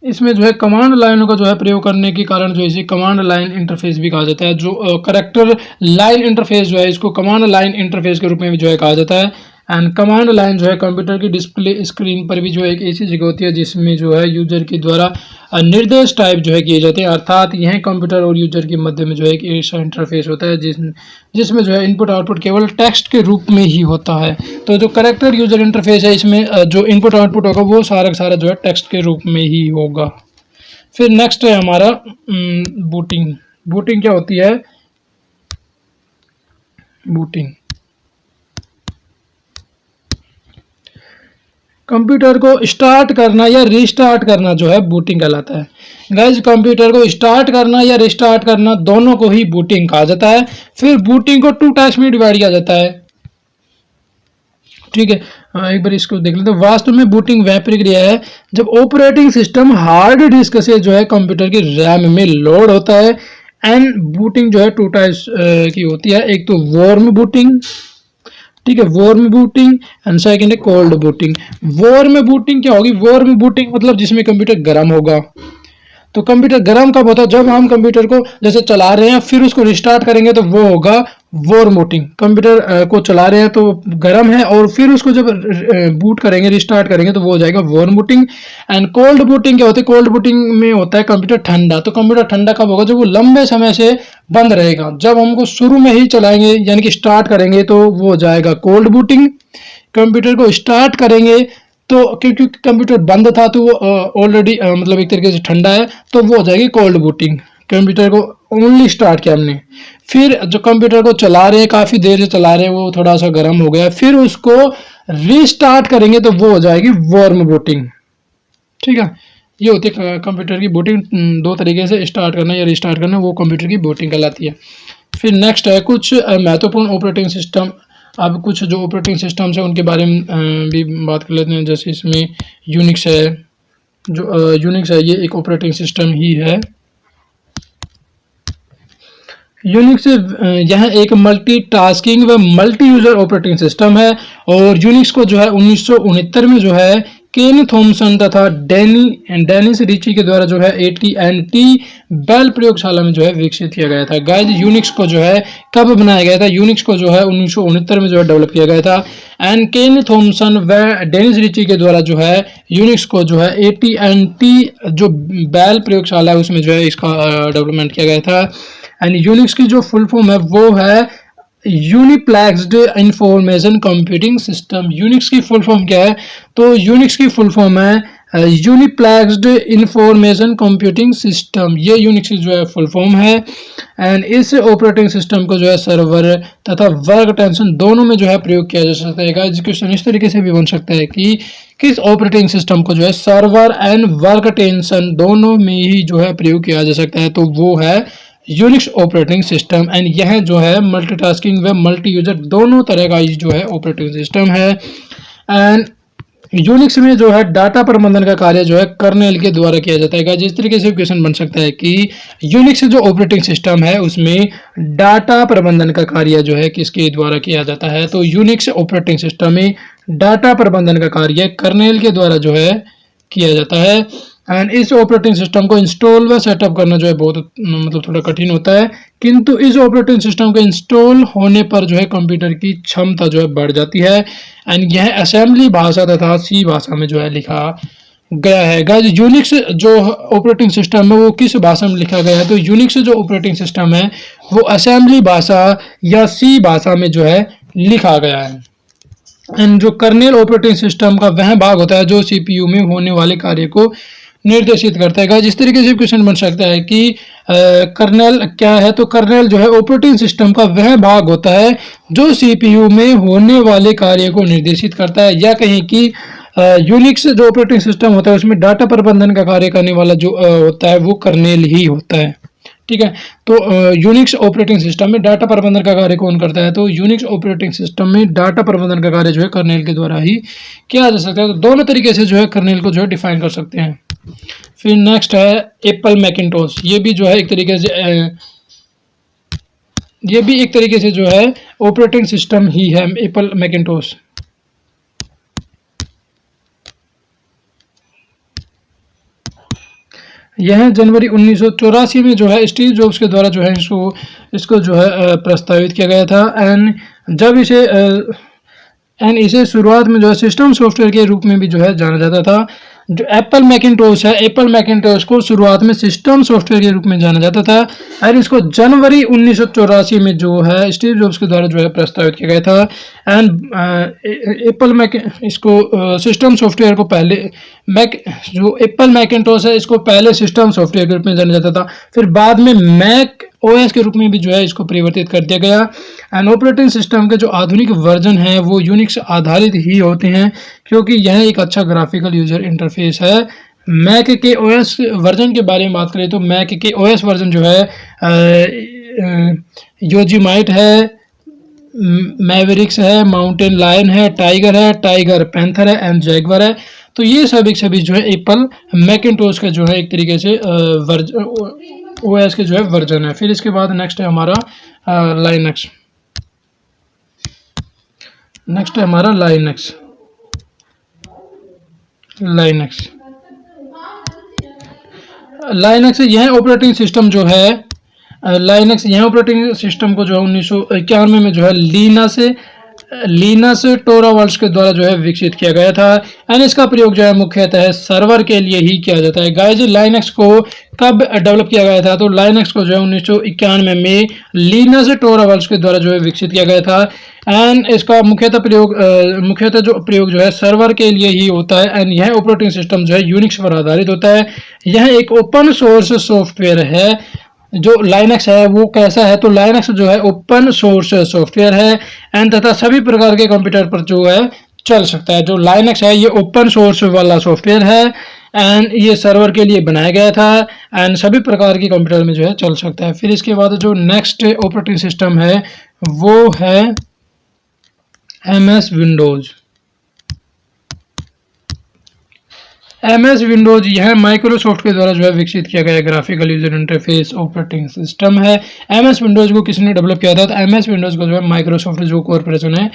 इसमें जो है कमांड लाइनों का जो है प्रयोग करने के कारण जो है इसे कमांड लाइन इंटरफेस भी कहा जाता है। जो कैरेक्टर लाइन इंटरफेस जो है इसको कमांड लाइन इंटरफेस के रूप में भी जो है कहा जाता है। एंड कमांड लाइन जो है कंप्यूटर की डिस्प्ले स्क्रीन पर भी जो है एक ऐसी जगह होती है जिसमें जो है यूजर के द्वारा निर्देश टाइप जो है किए जाते हैं। अर्थात यह कंप्यूटर और यूजर के मध्य में जो है एक ऐसा इंटरफेस होता है जिसमें जो है इनपुट आउटपुट केवल टेक्स्ट के रूप में ही होता है। तो जो कैरेक्टर यूजर इंटरफेस है इसमें जो इनपुट आउटपुट होगा वो सारा का सारा जो है टेक्स्ट के रूप में ही होगा। फिर नेक्स्ट है हमारा बूटिंग। बूटिंग क्या होती है, बूटिंग कंप्यूटर को स्टार्ट करना या रिस्टार्ट करना जो है बूटिंग कहलाता है। गाइस कंप्यूटर को स्टार्ट करना या रिस्टार्ट करना दोनों को ही बूटिंग कहा जाता है। फिर बूटिंग को 2 टाइप्स में डिवाइड किया जाता है। ठीक है, एक बार इसको देख लेते हैं। वास्तव में बूटिंग वह प्रक्रिया है जब ऑपरेटिंग सिस्टम हार्ड डिस्क से जो है कंप्यूटर की रैम में लोड होता है। एंड बूटिंग जो है टू टाइप्स की होती है, एक तो वार्म बूटिंग, ठीक है, वार्म बूटिंग, एंड सेकंड है कोल्ड बूटिंग। वार्म बूटिंग क्या होगी? वार्म बूटिंग मतलब जिसमें कंप्यूटर गर्म होगा। तो कंप्यूटर गर्म कब होता है? जब हम कंप्यूटर को जैसे चला रहे हैं फिर उसको रिस्टार्ट करेंगे तो वो होगा वार्म बूटिंग। कंप्यूटर को चला रहे हैं तो गर्म है, और फिर उसको जब बूट करेंगे, रिस्टार्ट करेंगे, तो वो हो जाएगा warm booting. And cold booting क्या होती है? कोल्ड बूटिंग में होता है कंप्यूटर ठंडा। तो कंप्यूटर ठंडा कब होगा? जब वो लंबे समय से बंद रहेगा। जब हमको शुरू में ही चलाएंगे यानी कि स्टार्ट करेंगे तो वो हो जाएगा कोल्ड बूटिंग। कंप्यूटर को स्टार्ट करेंगे तो क्योंकि कंप्यूटर बंद था तो वो ऑलरेडी मतलब एक तरीके से ठंडा है, तो वो हो जाएगी कोल्ड बूटिंग। कंप्यूटर को ओनली स्टार्ट किया हमने, फिर जो कंप्यूटर को चला रहे हैं, काफ़ी देर से चला रहे हैं, वो थोड़ा सा गर्म हो गया, फिर उसको रीस्टार्ट करेंगे तो वो हो जाएगी वार्म बूटिंग। ठीक है, ये होती है कंप्यूटर की बूटिंग। दो तरीके से स्टार्ट करना या रिस्टार्ट करना, वो कंप्यूटर की बूटिंग कहलाती है। फिर नेक्स्ट है कुछ महत्वपूर्ण ऑपरेटिंग सिस्टम। अब कुछ जो ऑपरेटिंग सिस्टम्स है उनके बारे में भी बात कर लेते हैं। जैसे इसमें यूनिक्स है, जो यूनिक्स है ये एक ऑपरेटिंग सिस्टम ही है। यूनिक्स यह एक मल्टीटास्किंग व मल्टी यूजर ऑपरेटिंग सिस्टम है, और यूनिक्स को जो है 1969 में जो है केन थॉमसन तथा डेनिस रिची के द्वारा जो है AT&T बेल प्रयोगशाला में जो है विकसित किया गया था। गाइस यूनिक्स को जो है कब बनाया गया था? यूनिक्स को जो है 1969 में जो है डेवलप किया गया था। एंड केन थॉमसन व डेनिस रिची के द्वारा जो है यूनिक्स को जो है AT&T जो बेल प्रयोगशाला है उसमें जो है इसका डेवलपमेंट किया गया था। एंड यूनिक्स की जो फुल फॉर्म है वो है यूनिप्लेक्स्ड इंफॉर्मेशन कंप्यूटिंग सिस्टम। यूनिक्स की फुल फॉर्म क्या है? तो यूनिक्स की फुल फॉर्म है यूनिप्लेक्स्ड इंफॉर्मेशन कंप्यूटिंग सिस्टम। ये यूनिक्स की जो है फुल फॉर्म है। एंड इस ऑपरेटिंग सिस्टम को जो है सर्वर तथा वर्क टेंशन दोनों में जो है प्रयोग किया जा सकता है। एजुकेशन इस तरीके से भी बन सकता है कि किस ऑपरेटिंग सिस्टम को जो है सर्वर एंड वर्क टेंशन दोनों में ही जो है प्रयोग किया जा सकता है, तो वो है यूनिक्स ऑपरेटिंग सिस्टम। एंड यह जो है मल्टीटास्किंग व मल्टी यूजर दोनों तरह का जो है ऑपरेटिंग सिस्टम है। एंड यूनिक्स में जो है डाटा प्रबंधन का कार्य जो है कर्नेल के द्वारा किया जाता है। जिस तरीके से क्वेश्चन बन सकता है कि यूनिक्स जो ऑपरेटिंग सिस्टम है उसमें डाटा प्रबंधन का कार्य जो है किसके द्वारा किया जाता है? तो यूनिक्स ऑपरेटिंग सिस्टम में डाटा प्रबंधन का कार्य कर्नेल के द्वारा जो है किया जाता है। एंड इस ऑपरेटिंग सिस्टम को इंस्टॉल व सेटअप करना जो है बहुत मतलब थोड़ा कठिन होता है, किंतु इस ऑपरेटिंग सिस्टम के इंस्टॉल होने पर जो है कंप्यूटर की क्षमता जो है बढ़ जाती है। एंड यह असेंबली भाषा तथा सी भाषा में जो है लिखा गया है। गाइस यूनिक्स जो ऑपरेटिंग सिस्टम है वो किस भाषा में लिखा गया है? तो यूनिक्स जो ऑपरेटिंग सिस्टम है वो असेंबली भाषा या सी भाषा में जो है लिखा गया है। एंड जो कर्नेल ऑपरेटिंग सिस्टम का वह भाग होता है जो CPU में होने वाले कार्य को निर्देशित करता है। जिस तरीके से क्वेश्चन बन सकता है कि कर्नेल क्या है? तो कर्नेल जो है ऑपरेटिंग सिस्टम का वह भाग होता है जो CPU में होने वाले कार्य को निर्देशित करता है, या कहीं कि यूनिक्स जो ऑपरेटिंग सिस्टम होता है उसमें डाटा प्रबंधन का कार्य करने वाला जो होता है वो कर्नेल ही होता है। ठीक है, तो यूनिक्स ऑपरेटिंग सिस्टम में डाटा प्रबंधन का कार्य कौन करता है? तो यूनिक्स ऑपरेटिंग सिस्टम में डाटा प्रबंधन का कार्य जो है कर्नेल के द्वारा ही किया जा सकता है। तो दोनों तरीके से जो है कर्नेल को जो है डिफाइन कर सकते हैं। फिर नेक्स्ट है एप्पल मैकिंटोश। ये भी जो है एक तरीके से ये भी एक तरीके से जो है ऑपरेटिंग सिस्टम ही है एप्पल मैकिंटोश। यह जनवरी 1984 में जो है स्टीव जॉब्स के द्वारा जो है इसको जो है प्रस्तावित किया गया था। जब इसे शुरुआत में जो है सिस्टम सॉफ्टवेयर के रूप में भी जो है जाना जाता था। जो एप्पल मैकिंटोश है, एप्पल मैकिंटोश को शुरुआत में सिस्टम सॉफ्टवेयर के रूप में जाना जाता था, और इसको जनवरी 1984 में जो है स्टीव जॉब्स के द्वारा जो है प्रस्तावित किया गया था। एंड इसको सिस्टम सॉफ्टवेयर को पहले जो एप्पल मैकिंटोश है इसको पहले सिस्टम सॉफ्टवेयर के रूप में जाना जाता था, फिर बाद में मैक OS के रूप में भी जो है इसको परिवर्तित कर दिया गया। एंड ऑपरेटिंग सिस्टम के जो आधुनिक वर्जन है वो यूनिक्स आधारित ही होते हैं, क्योंकि यह एक अच्छा ग्राफिकल यूजर इंटरफेस है। मैक के OS वर्जन के बारे में बात करें तो मैक के OS वर्जन जो है योजीमाइट है, मैवरिक्स है, माउंटेन लायन है, टाइगर पैंथर है एंड जैगवर है। तो ये सभी जो है एप्पल मैकिंटोश का जो है एक तरीके से ओएस के जो है वर्जन है। फिर इसके बाद नेक्स्ट है हमारा लाइनक्स। नेक्स्ट है हमारा लाइनक्स। लाइनक्स यह ऑपरेटिंग सिस्टम जो है लाइनक्स यह ऑपरेटिंग सिस्टम को जो है 1991 में जो है लीनस टोरावाल्ड्स के द्वारा जो है विकसित किया गया था एंड इसका प्रयोग जो है मुख्यतः सर्वर के लिए ही किया जाता है। गाइस लाइनक्स को कब डेवलप किया गया था? तो लाइनक्स को जो है 1991 में लीनस टोरावाल्ड्स के द्वारा जो है विकसित किया गया था एंड इसका मुख्यतः जो प्रयोग जो है सर्वर के लिए ही होता है एंड यह ऑपरेटिंग सिस्टम जो है यूनिक्स पर आधारित होता है। यह एक ओपन सोर्स सॉफ्टवेयर है। जो लाइनक्स है वो कैसा है? तो लाइनक्स जो है ओपन सोर्स सॉफ्टवेयर है एंड तथा सभी प्रकार के कंप्यूटर पर जो है चल सकता है। जो लाइनक्स है ये ओपन सोर्स वाला सॉफ्टवेयर है एंड ये सर्वर के लिए बनाया गया था एंड सभी प्रकार की कंप्यूटर में जो है चल सकता है। फिर इसके बाद जो नेक्स्ट ऑपरेटिंग सिस्टम है वो है MS विंडोज। MS विंडोज यह माइक्रोसॉफ्ट के द्वारा जो है विकसित किया गया graphical user interface operating system है। MS विंडोज को किसने डेवलप किया था? तो MS विंडोज को जो है माइक्रोसॉफ्ट जो कॉर्पोरेशन है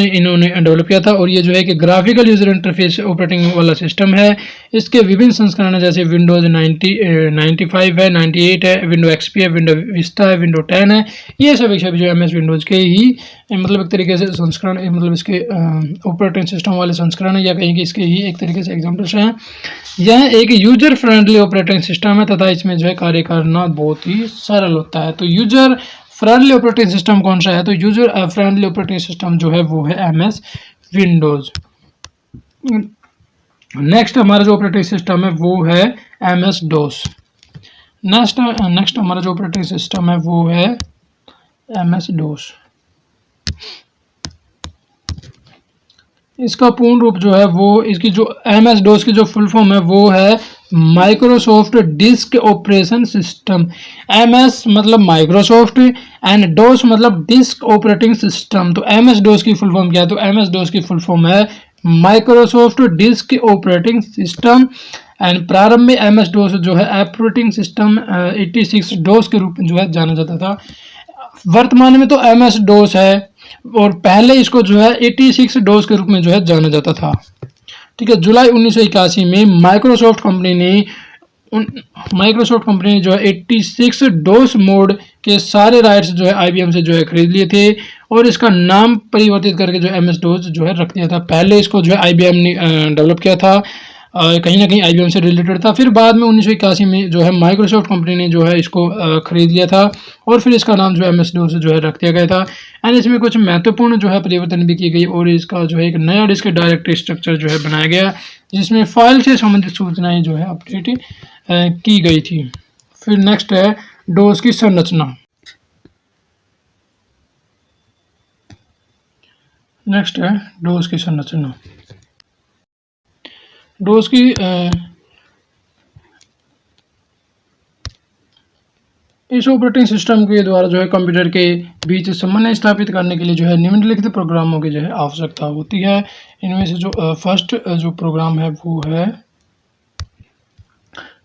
इन्होंने डेवलप किया था और ये जो है कि ग्राफिकल यूजर इंटरफेस ऑपरेटिंग वाला सिस्टम है। इसके विभिन्न संस्करण है जैसे विंडोज 95 है, 98 है, विंडो XP है, विंडो विस्टा है, विंडो 10 है। ये सभी जो MS विंडोज के ही मतलब एक तरीके से संस्करण मतलब इसके ऑपरेटिंग सिस्टम वाले संस्करण है या कहीं कि इसके ही एक तरीके से एग्जाम्पल्स हैं। यह एक यूजर फ्रेंडली ऑपरेटिंग सिस्टम है तथा इसमें जो है कार्य करना बहुत ही सरल होता है। तो यूजर फ्रेंडली ऑपरेटिंग सिस्टम कौन सा है? तो यूजर फ्रेंडली ऑपरेटिंग सिस्टम जो है वो है MS विंडोज। नेक्स्ट हमारा जो ऑपरेटिंग सिस्टम है वो है MS DOS। नेक्स्ट हमारा जो ऑपरेटिंग सिस्टम है वो है MS DOS। इसका पूर्ण रूप जो है वो इसकी जो MS DOS की जो फुल फॉर्म है वो है Microsoft disk operation system. MS मतलब माइक्रोसॉफ्ट एंड DOS मतलब डिस्क ऑपरेटिंग सिस्टम। तो MS DOS की फुल फॉर्म क्या है? तो MS DOS की फुल फॉर्म है Microsoft disk operating system and प्रारंभ में MS DOS जो है ऑपरेटिंग सिस्टम 86 DOS के रूप में जो है जाना जाता था। वर्तमान में तो MS DOS है और पहले इसको जो है 86 DOS के रूप में जो है जाना जाता था। ठीक है, जुलाई 1981 में माइक्रोसॉफ्ट कंपनी ने जो है 86 DOS मोड के सारे राइट्स जो है IBM से जो है खरीद लिए थे और इसका नाम परिवर्तित करके जो MS DOS जो है रख दिया था। पहले इसको जो है IBM ने डेवलप किया था, कहीं ना कहीं IBM से रिलेटेड था। फिर बाद में 1981 में जो है माइक्रोसॉफ्ट कंपनी ने जो है इसको खरीद लिया था और फिर इसका नाम जो है MS DOS जो है रख दिया गया था एंड इसमें कुछ महत्वपूर्ण जो है परिवर्तन भी की गई और इसका जो है एक नया डिस्क डायरेक्टरी स्ट्रक्चर जो है बनाया गया जिसमें फाइल से संबंधित सूचनाएं जो है अपडेट की गई थी। फिर नेक्स्ट है DOS की संरचना। नेक्स्ट है DOS की संरचना। DOS की इस ऑपरेटिंग सिस्टम के द्वारा जो है कंप्यूटर के बीच समन्वय स्थापित करने के लिए जो है निम्नलिखित प्रोग्रामों की जो है आवश्यकता होती है। इनमें से जो फर्स्ट जो प्रोग्राम है वो है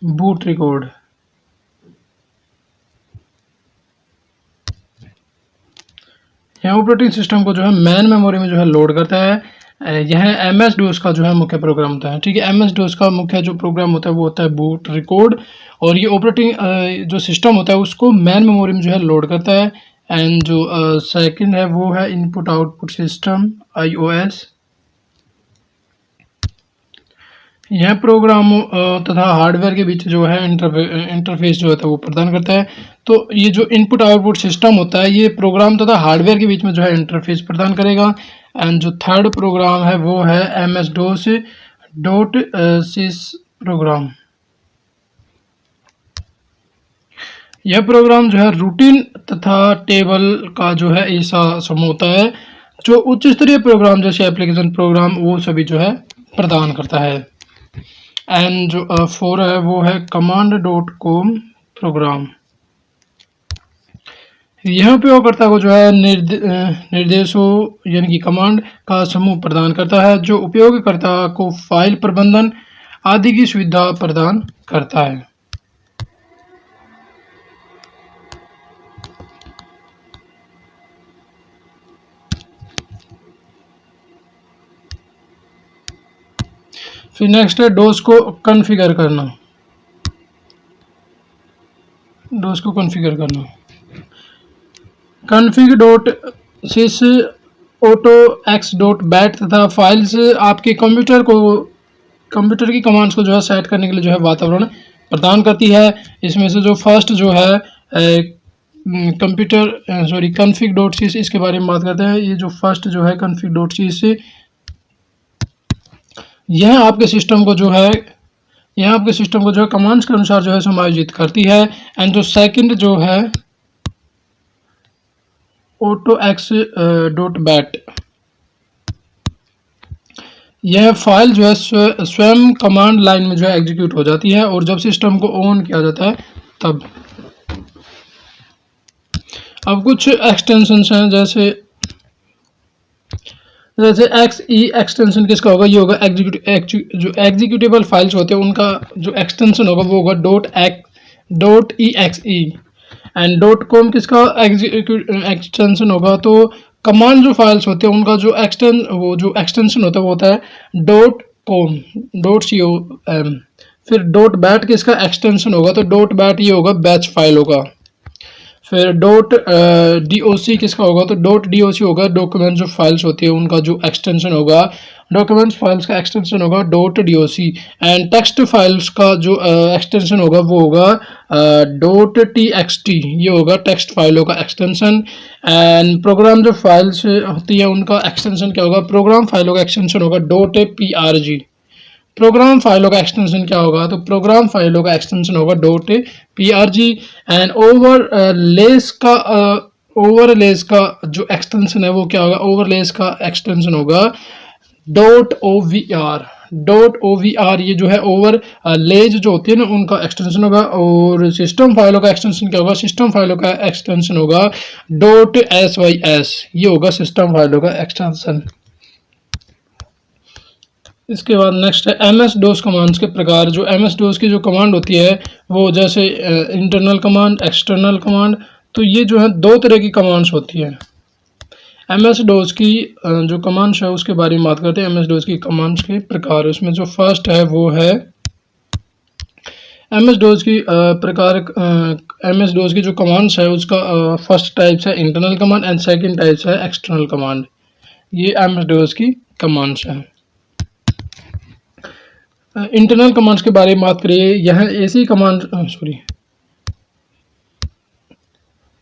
बूट रिकॉर्ड। यह ऑपरेटिंग सिस्टम को जो है मेन मेमोरी में जो है लोड करता है। यह MS DOS का जो है मुख्य प्रोग्राम होता है। ठीक है, MS DOS का मुख्य जो प्रोग्राम होता है वो होता है बूट रिकॉर्ड और ये ऑपरेटिंग जो सिस्टम होता है उसको मेन मेमोरी में जो है लोड करता है एंड जो सेकंड है वो है इनपुट आउटपुट सिस्टम IOS। यह प्रोग्राम तथा हार्डवेयर के बीच जो है इंटरफेस जो होता है वो प्रदान करता है। तो ये जो इनपुट आउटपुट सिस्टम होता है ये प्रोग्राम तथा हार्डवेयर के बीच में जो है इंटरफेस प्रदान करेगा एंड जो थर्ड प्रोग्राम है वो है MS DOS .sys प्रोग्राम। यह प्रोग्राम जो है रूटीन तथा टेबल का जो है ऐसा समूह होता है जो उच्च स्तरीय प्रोग्राम जैसे एप्लीकेशन प्रोग्राम वो सभी जो है प्रदान करता है एंड जो 4 है वो है command.com प्रोग्राम। यह उपयोगकर्ता को जो है निर्देशों यानी कि कमांड का समूह प्रदान करता है जो उपयोगकर्ता को फाइल प्रबंधन आदि की सुविधा प्रदान करता है। फिर नेक्स्ट है डोस को कॉन्फ़िगर करना। डोस को कॉन्फ़िगर करना config dot sys auto x dot bat तथा फाइल्स आपके कंप्यूटर की कमांड्स को जो है सेट करने के लिए जो है वातावरण प्रदान करती है। इसमें से जो फर्स्ट जो है config डॉट sys, इसके बारे में बात करते हैं। ये जो फर्स्ट जो है config डॉट sys, यह आपके सिस्टम को जो है कमांड्स के अनुसार जो है समायोजित करती है। एंड जो सेकंड जो है ऑटो एक्स डॉट बैट, यह फाइल जो है स्वयं कमांड लाइन में जो है एग्जीक्यूट हो जाती है और जब सिस्टम को ऑन किया जाता है तब। अब कुछ एक्सटेंशंस हैं जैसे XE एक्सटेंशन किसका होगा, ये होगा जो एग्जीक्यूटेबल फाइल्स होते हैं उनका जो एक्सटेंशन होगा वो होगा .exe। एंड .com किसका एक्सटेंशन होगा, तो कमांड जो फाइल्स होते हैं उनका जो एक्सटेंशन होता है वो होता है .com। फिर .bat किसका एक्सटेंशन होगा, तो .bat ये होगा बैच फाइल होगा। फिर .doc किसका होगा, तो .doc होगा डॉक्यूमेंट जो फाइल्स होती है उनका जो एक्सटेंशन होगा, डॉक्यूमेंट्स फाइल्स का एक्सटेंशन होगा .doc। एंड टेक्स्ट फाइल्स का जो एक्सटेंशन होगा वो होगा .txt, ये होगा टेक्स्ट फाइलों का एक्सटेंशन। एंड प्रोग्राम जो फाइल्स होती है उनका एक्सटेंशन क्या होगा, प्रोग्राम फाइलों का एक्सटेंशन होगा .prg। प्रोग्राम फाइलों का एक्सटेंशन क्या होगा, तो प्रोग्राम फाइलों का एक्सटेंशन होगा .prg। एंड ओवरलेस का जो एक्सटेंशन है वो क्या होगा, ओवरलेस का एक्सटेंशन होगा .ovr। ये जो है ओवरलेज जो होती है ना उनका एक्सटेंशन होगा। और सिस्टम फाइलों का एक्सटेंशन क्या होगा, सिस्टम फाइलों का एक्सटेंशन होगा .sys, ये होगा सिस्टम फाइलों का एक्सटेंशन। इसके बाद नेक्स्ट है MS DOS कमांड्स के प्रकार। जो MS DOS की जो कमांड होती है वो जैसे इंटरनल कमांड, एक्सटर्नल कमांड, तो ये जो है दो तरह की कमांड्स होती है। MS DOS की जो कमांड्स है उसके बारे में बात करते हैं। MS DOS की कमांड्स के प्रकार, उसमें जो फर्स्ट है वो है MS DOS की प्रकार। MS DOS की जो कमांड्स है उसका फर्स्ट टाइप्स है internal command and second types है एक्सटर्नल कमांड। ये MS DOS की कमांड्स हैं। इंटरनल कमांड्स के बारे में बात करिए, यह ऐसी कमांड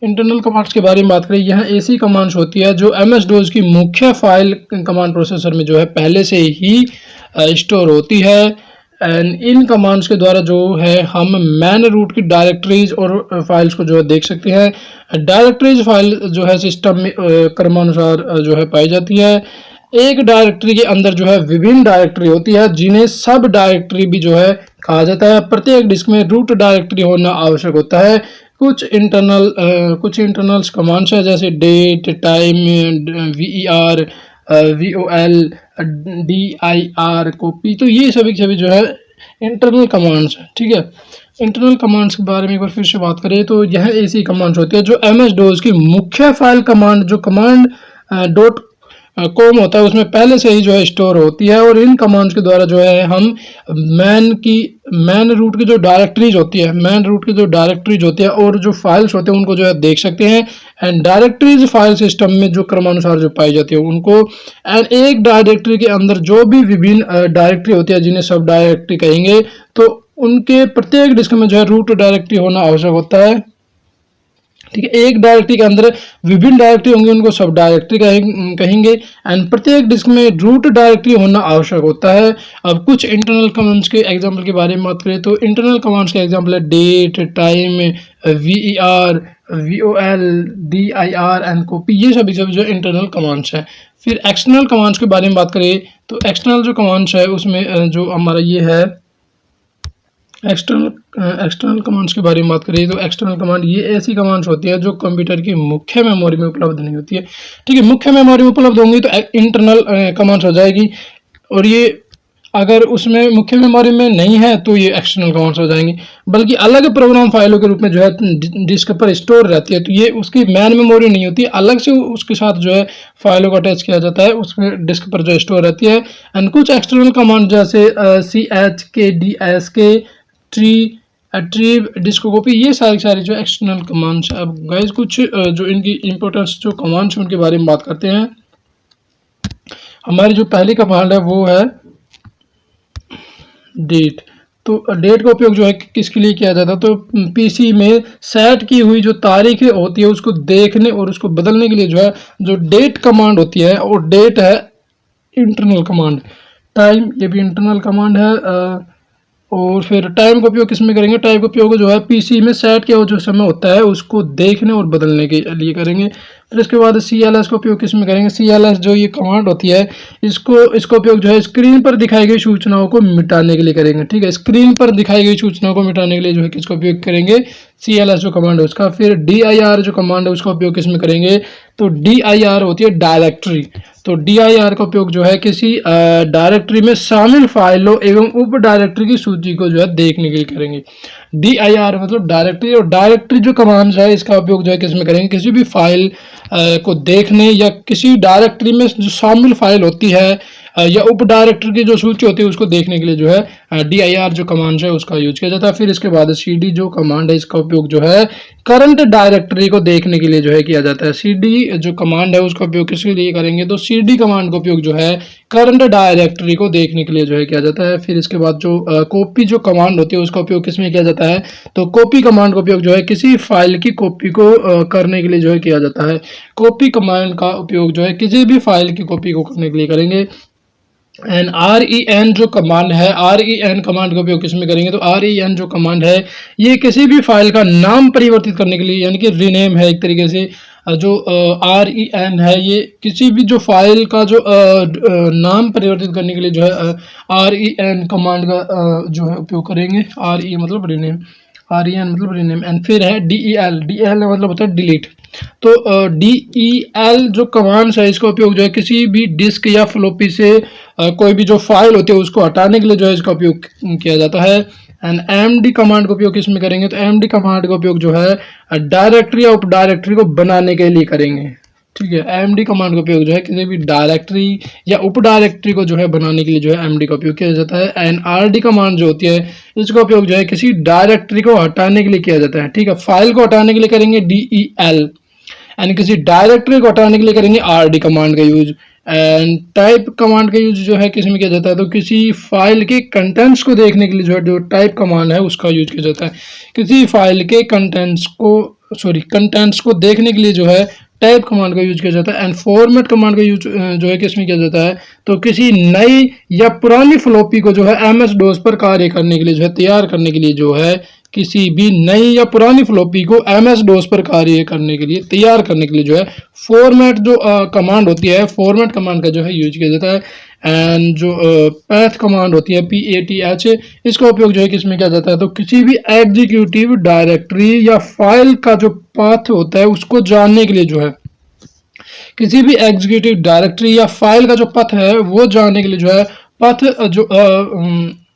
इंटरनल कमांड्स के बारे में बात करें, यह ऐसी कमांड्स होती है जो MS DOS की मुख्य फाइल कमांड प्रोसेसर में जो है पहले से ही स्टोर होती है। एंड इन कमांड्स के द्वारा जो है हम मैन रूट की डायरेक्टरीज और फाइल्स को जो है देख सकते हैं। डायरेक्टरीज फाइल जो है सिस्टम में क्रमानुसार जो है पाई जाती है। एक डायरेक्टरी के अंदर जो है विभिन्न डायरेक्टरी होती है जिन्हें सब डायरेक्टरी भी जो है कहा जाता है। प्रत्येक डिस्क में रूट डायरेक्टरी होना आवश्यक होता है। कुछ इंटरनल्स कमांड्स है जैसे date, time, VER, VOL, DIR, copy, तो ये सभी जो है इंटरनल कमांड्स है। ठीक है, इंटरनल कमांड्स के बारे में एक बार फिर से बात करें तो यह ऐसी कमांड्स होती है जो MS DOS की मुख्य फाइल कमांड जो कमांड .com होता है उसमें पहले से ही जो है स्टोर होती है। और इन कमांड्स के द्वारा जो है हम मैन रूट की जो डायरेक्टरीज होती है और जो फाइल्स होते हैं उनको जो है देख सकते हैं। एंड डायरेक्टरीज फाइल सिस्टम में जो क्रमानुसार जो पाई जाती है उनको, एंड एक डायरेक्टरी के अंदर जो भी विभिन्न डायरेक्टरी होती है जिन्हें सब डायरेक्टरी कहेंगे, तो उनके प्रत्येक डिस्क में जो है रूट डायरेक्टरी होना आवश्यक होता है। ठीक है, एक डायरेक्टरी के अंदर विभिन्न डायरेक्टरी होंगे उनको सब डायरेक्टरी कहेंगे। एंड प्रत्येक डिस्क में रूट डायरेक्टरी होना आवश्यक होता है। अब कुछ इंटरनल कमांड्स के एग्जांपल के बारे में बात करें तो इंटरनल कमांड्स के एग्जांपल है date, time, VER, VOL, DIR and copy, ये सभी जो इंटरनल कमांड्स है। फिर एक्सटर्नल कमांड्स के बारे में बात करें तो एक्सटर्नल जो कमांड्स है उसमें जो हमारा ये है एक्सटर्नल एक्सटर्नल कमांड्स के बारे में बात करें तो एक्सटर्नल कमांड ये ऐसी कमांड्स होती है जो कंप्यूटर की मुख्य मेमोरी में उपलब्ध नहीं होती है। ठीक है, मुख्य मेमोरी में उपलब्ध होंगी तो इंटरनल कमांड्स हो जाएगी, और ये अगर उसमें मुख्य मेमोरी में नहीं है तो ये एक्सटर्नल कमांड्स हो जाएंगी, बल्कि अलग प्रोग्राम फाइलों के रूप में जो है डिस्क पर स्टोर रहती है। तो ये उसकी मैन मेमोरी नहीं होती, अलग से उसके साथ जो है फाइलों को अटैच किया जाता है, उसमें डिस्क पर जो स्टोर रहती है। एंड कुछ एक्सटर्नल कमांड जैसे CHKDSK ट्री ट्रीव डिस्क कॉपी, ये सारी जो एक्सटर्नल कमांड्स। अब गाइस कुछ जो इनकी इंपॉर्टेंस जो कमांड्स उनके बारे में बात करते हैं। हमारी जो पहली कमांड है वो है डेट। तो डेट का उपयोग जो है किसके लिए किया जाता है, तो पीसी में सेट की हुई जो तारीख होती है उसको देखने और उसको बदलने के लिए जो है जो डेट कमांड होती है, और डेट है इंटरनल कमांड। टाइम ये भी इंटरनल कमांड है। और फिर टाइम का उपयोग किस में करेंगे, टाइम का उपयोग जो है पीसी में सेट किया हुआ जो समय होता है उसको देखने और बदलने के लिए करेंगे। फिर इसके बाद CLS का उपयोग किस में करेंगे, CLS जो ये कमांड होती है इसका उपयोग जो है स्क्रीन पर दिखाई गई सूचनाओं को मिटाने के लिए करेंगे। ठीक है, स्क्रीन पर दिखाई गई सूचनाओं को मिटाने के लिए जो है किसका उपयोग करेंगे, CLS जो कमांड है उसका। फिर DIR जो कमांड है उसका उपयोग किस में करेंगे, तो DIR होती है डायरेक्टरी। तो DIR का उपयोग जो है किसी डायरेक्टरी में शामिल फाइलों एवं उप डायरेक्टरी की सूची को जो है देखने के लिए करेंगे। DIR मतलब डायरेक्टरी, और डायरेक्टरी जो कमांड है इसका उपयोग जो है किस में करेंगे, किसी भी फाइल को देखने या किसी डायरेक्टरी में जो शामिल फाइल होती है या उप डायरेक्टरी की जो सूची होती है उसको देखने के लिए जो है DIR जो कमांड है उसका यूज किया जाता है। फिर इसके बाद CD जो कमांड है इसका उपयोग जो है करंट डायरेक्टरी को देखने के लिए जो है किया जाता है। CD जो कमांड है उसका उपयोग किसके लिए करेंगे, तो CD कमांड का उपयोग जो है करंट डायरेक्टरी को देखने के लिए जो है किया जाता है। फिर इसके बाद जो कॉपी जो कमांड होती है उसका उपयोग किसमें किया जाता है, तो कॉपी कमांड का उपयोग जो है किसी फाइल की कॉपी को करने के लिए जो है किया जाता है। कॉपी कमांड का उपयोग जो है किसी भी फाइल की कॉपी को करने के लिए करेंगे। एंड REN जो कमांड है, REN कमांड का उपयोग किसमें करेंगे, तो REN जो कमांड है ये किसी भी फाइल का नाम परिवर्तित करने के लिए, यानी कि रीनेम है एक तरीके से। जो REN है ये किसी भी जो फाइल का जो नाम परिवर्तित करने के लिए जो है REN कमांड का जो है उपयोग करेंगे। RE मतलब रीनेम, REN मतलब रीनेम। एंड फिर है DEL मतलब होता है डिलीट। तो DEL जो कमांड्स है इसका उपयोग जो है किसी भी डिस्क या फ्लोपी से कोई भी जो फाइल होती है उसको हटाने के लिए जो है इसका उपयोग किया जाता है। एंड MD कमांड का उपयोग किसमें करेंगे, तो MD कमांड का उपयोग जो है डायरेक्टरी या उप डायरेक्टरी को बनाने के लिए करेंगे। ठीक है, MD कमांड का उपयोग जो है किसी भी डायरेक्टरी या उप डायरेक्टरी को जो है बनाने के लिए जो है MD का उपयोग किया जाता है। एंड RD कमांड जो होती है इसका उपयोग जो है किसी डायरेक्टरी को हटाने के लिए किया जाता है। ठीक है, फाइल को हटाने के लिए करेंगे DEL, एंड किसी डायरेक्टरी को हटाने के लिए करेंगे RD कमांड का यूज। एंड टाइप कमांड का यूज जो है किस में किया जाता है, तो किसी फाइल के कंटेंट्स को देखने के लिए जो है जो टाइप कमांड है उसका यूज किया जाता है। किसी फाइल के कंटेंट्स को देखने के लिए जो है टाइप कमांड का यूज किया जाता है। एंड फॉर्मेट कमांड का यूज जो है किसमें किया जाता है, तो किसी नई या पुरानी फ्लॉपी को जो है MS DOS पर कार्य करने के लिए जो है तैयार करने के लिए जो है किसी भी नई या पुरानी फ्लॉपी को MS DOS पर कार्य करने के लिए तैयार करने के लिए जो है फॉर्मेट जो कमांड होती है, फॉर्मेट कमांड का जो है यूज किया जाता है। एंड जो पैथ कमांड होती है PATH, इसका उपयोग जो है किसमें किया जाता है, तो किसी भी एग्जीक्यूटिव डायरेक्टरी या फाइल का जो पाथ होता है उसको जानने के लिए जो है किसी भी एग्जीक्यूटिव डायरेक्टरी या फाइल का जो पथ है वो जानने के लिए जो है पथ जो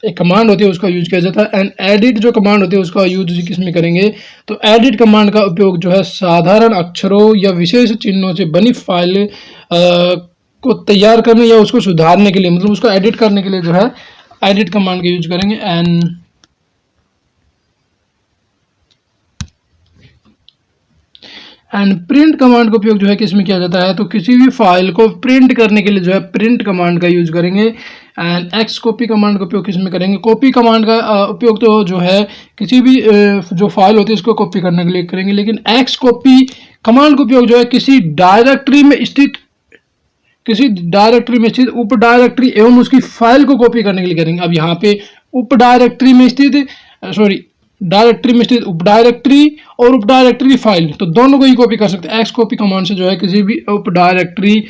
एक कमांड होती है उसका यूज किया जाता है। एंड एडिट जो कमांड होती है उसका यूज किसमें करेंगे, तो एडिट कमांड का उपयोग जो है साधारण अक्षरों या विशेष चिन्हों से बनी फाइल को तैयार करने या उसको सुधारने के लिए, मतलब उसको एडिट करने के लिए जो है एडिट कमांड का यूज करेंगे। एंड प्रिंट कमांड का उपयोग जो है किसमें किया जाता है, तो किसी भी फाइल को प्रिंट करने के लिए जो है प्रिंट कमांड का यूज करेंगे। एंड एक्स कॉपी कमांड का उपयोग किसमें करेंगे, कॉपी कमांड का उपयोग तो जो है किसी भी जो फाइल होती है उसको कॉपी करने के लिए करेंगे, लेकिन एक्स कॉपी कमांड का उपयोग जो है किसी डायरेक्टरी में स्थित उप डायरेक्टरी एवं उसकी फाइल को कॉपी करने के लिए करेंगे। अब यहाँ पे उप डायरेक्टरी में स्थित डायरेक्टरी में स्थित उप डायरेक्टरी और उप डायरेक्टरी की फाइल, तो दोनों को ही कॉपी कर सकते हैं। एक्स कॉपी कमांड से जो है किसी भी उप डायरेक्टरी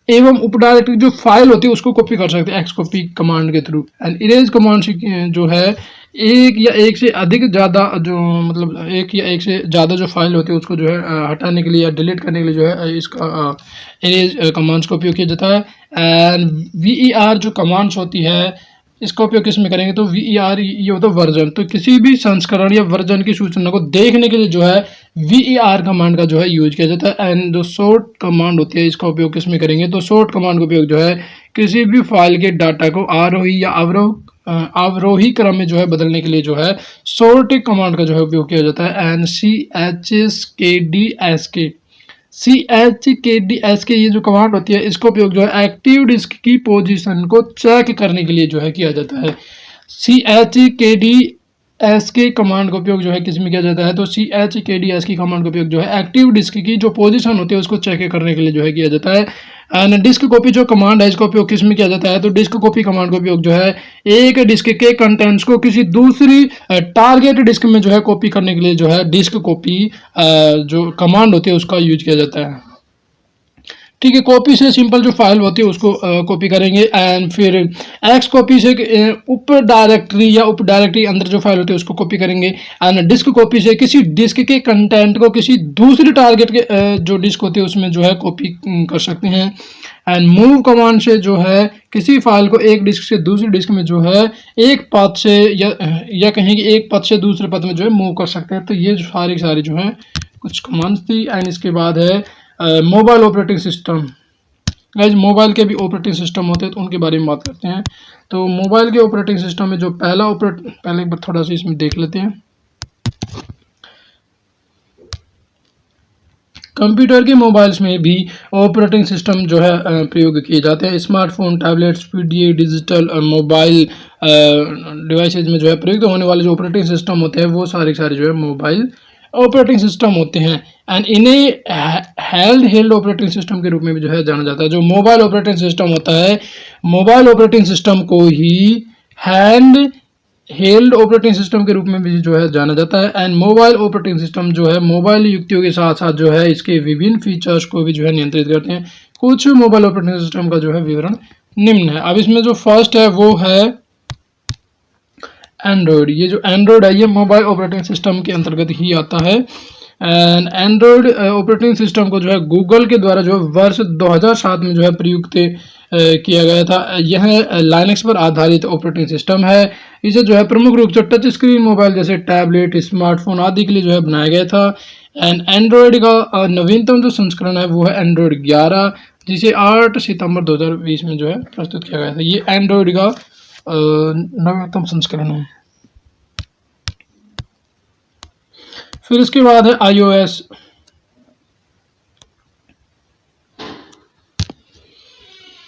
एवं उप डायरेक्टरी जो फाइल होती है उसको कॉपी कर सकते हैं एक्स कॉपी कमांड के थ्रू। एंड इरेज कमांड से जो है एक या एक से अधिक ज़्यादा जो मतलब एक या एक से ज़्यादा जो फाइल होती है उसको जो है हटाने के लिए या डिलीट करने के लिए जो है इसका इरेज कमांड्स का उपयोग किया जाता है। एंड VER जो कमांड्स होती है इसका उपयोग किस में करेंगे, तो VER ये होता है वर्जन, तो किसी भी संस्करण या वर्जन की सूचना को देखने के लिए जो है VER कमांड का जो है यूज किया जाता है। एंड जो शॉर्ट कमांड होती है इसका उपयोग किस में करेंगे, तो शॉर्ट कमांड का उपयोग जो है किसी भी फाइल के डाटा को आरोही या अवरोही क्रम में जो है बदलने के लिए जो है शॉर्ट कमांड का जो है उपयोग किया जाता है। एंड CHKDSK ये जो कमांड होती है इसका उपयोग जो है एक्टिव डिस्क की पोजीशन को चेक करने के लिए जो है किया जाता है। CHKDSK कमांड का उपयोग जो है किस में किया जाता है, तो CHKDSK कमांड का उपयोग जो है एक्टिव डिस्क की जो पोजीशन होती है उसको चेक करने के लिए जो है किया जाता है। एंड डिस्क कॉपी जो कमांड है इसका उपयोग किस में किया जाता है, तो डिस्क कॉपी कमांड का उपयोग जो है एक डिस्क के कंटेंट्स को किसी दूसरी टारगेट डिस्क में जो है कॉपी करने के लिए जो है डिस्क कॉपी जो कमांड होती है उसका यूज किया जाता है। ठीक है, कॉपी से सिंपल जो फाइल होती है उसको कॉपी करेंगे। एंड फिर एक्स कॉपी से उप डायरेक्टरी या उप डायरेक्टरी अंदर जो फाइल होती है उसको कॉपी करेंगे। एंड डिस्क कॉपी से किसी डिस्क के कंटेंट को किसी दूसरी टारगेट के जो डिस्क होती है उसमें जो है कॉपी कर सकते हैं। एंड मूव कमांड से जो है किसी फाइल को एक डिस्क से दूसरी डिस्क में जो है एक पथ से या कहें कि एक पथ से दूसरे पथ में जो है मूव कर सकते हैं। तो ये सारी जो है कुछ कमांड्स थी। एंड इसके बाद है mobile operating system. Guys mobile के भी ऑपरेटिंग सिस्टम होते हैं तो उनके बारे में बात करते हैं। तो मोबाइल के ऑपरेटिंग सिस्टम में जो पहले एक बार थोड़ा सा इसमें देख लेते हैं। कंप्यूटर के मोबाइल्स में भी ऑपरेटिंग सिस्टम जो है प्रयोग किए जाते हैं। Smartphone, tablets, PDA, digital mobile devices में जो है प्रयुक्त होने वाले जो ऑपरेटिंग सिस्टम होते हैं वो सारे जो है मोबाइल ऑपरेटिंग सिस्टम होते हैं। एंड इन्हें हेल्ड ऑपरेटिंग सिस्टम के रूप में भी जो है जाना जाता है। जो मोबाइल ऑपरेटिंग सिस्टम होता है, मोबाइल ऑपरेटिंग सिस्टम को ही हेल्ड ऑपरेटिंग सिस्टम के रूप में भी जो है जाना जाता है। एंड मोबाइल ऑपरेटिंग सिस्टम जो है मोबाइल युक्तियों के साथ साथ जो है इसके विभिन्न फीचर्स को भी जो है नियंत्रित करते हैं। कुछ मोबाइल ऑपरेटिंग सिस्टम का जो है विवरण निम्न है। अब इसमें जो फर्स्ट है वो है एंड्रॉयड। ये जो एंड्रॉयड है ये मोबाइल ऑपरेटिंग सिस्टम के अंतर्गत ही आता है। एंड एंड्रॉयड ऑपरेटिंग सिस्टम को जो है गूगल के द्वारा जो वर्ष 2007 में जो है प्रयुक्त किया गया था। यह लाइनक्स पर आधारित ऑपरेटिंग सिस्टम है। इसे जो है प्रमुख रूप से टच स्क्रीन मोबाइल जैसे टैबलेट, स्मार्टफोन आदि के लिए जो है बनाया गया था। एंड एंड्रॉयड का नवीनतम जो संस्करण है वो है एंड्रॉयड 11, जिसे 8 सितंबर 2020 में जो है प्रस्तुत किया गया था। ये एंड्रॉयड का नवीनतम संस्करण है। फिर इसके बाद है iOS।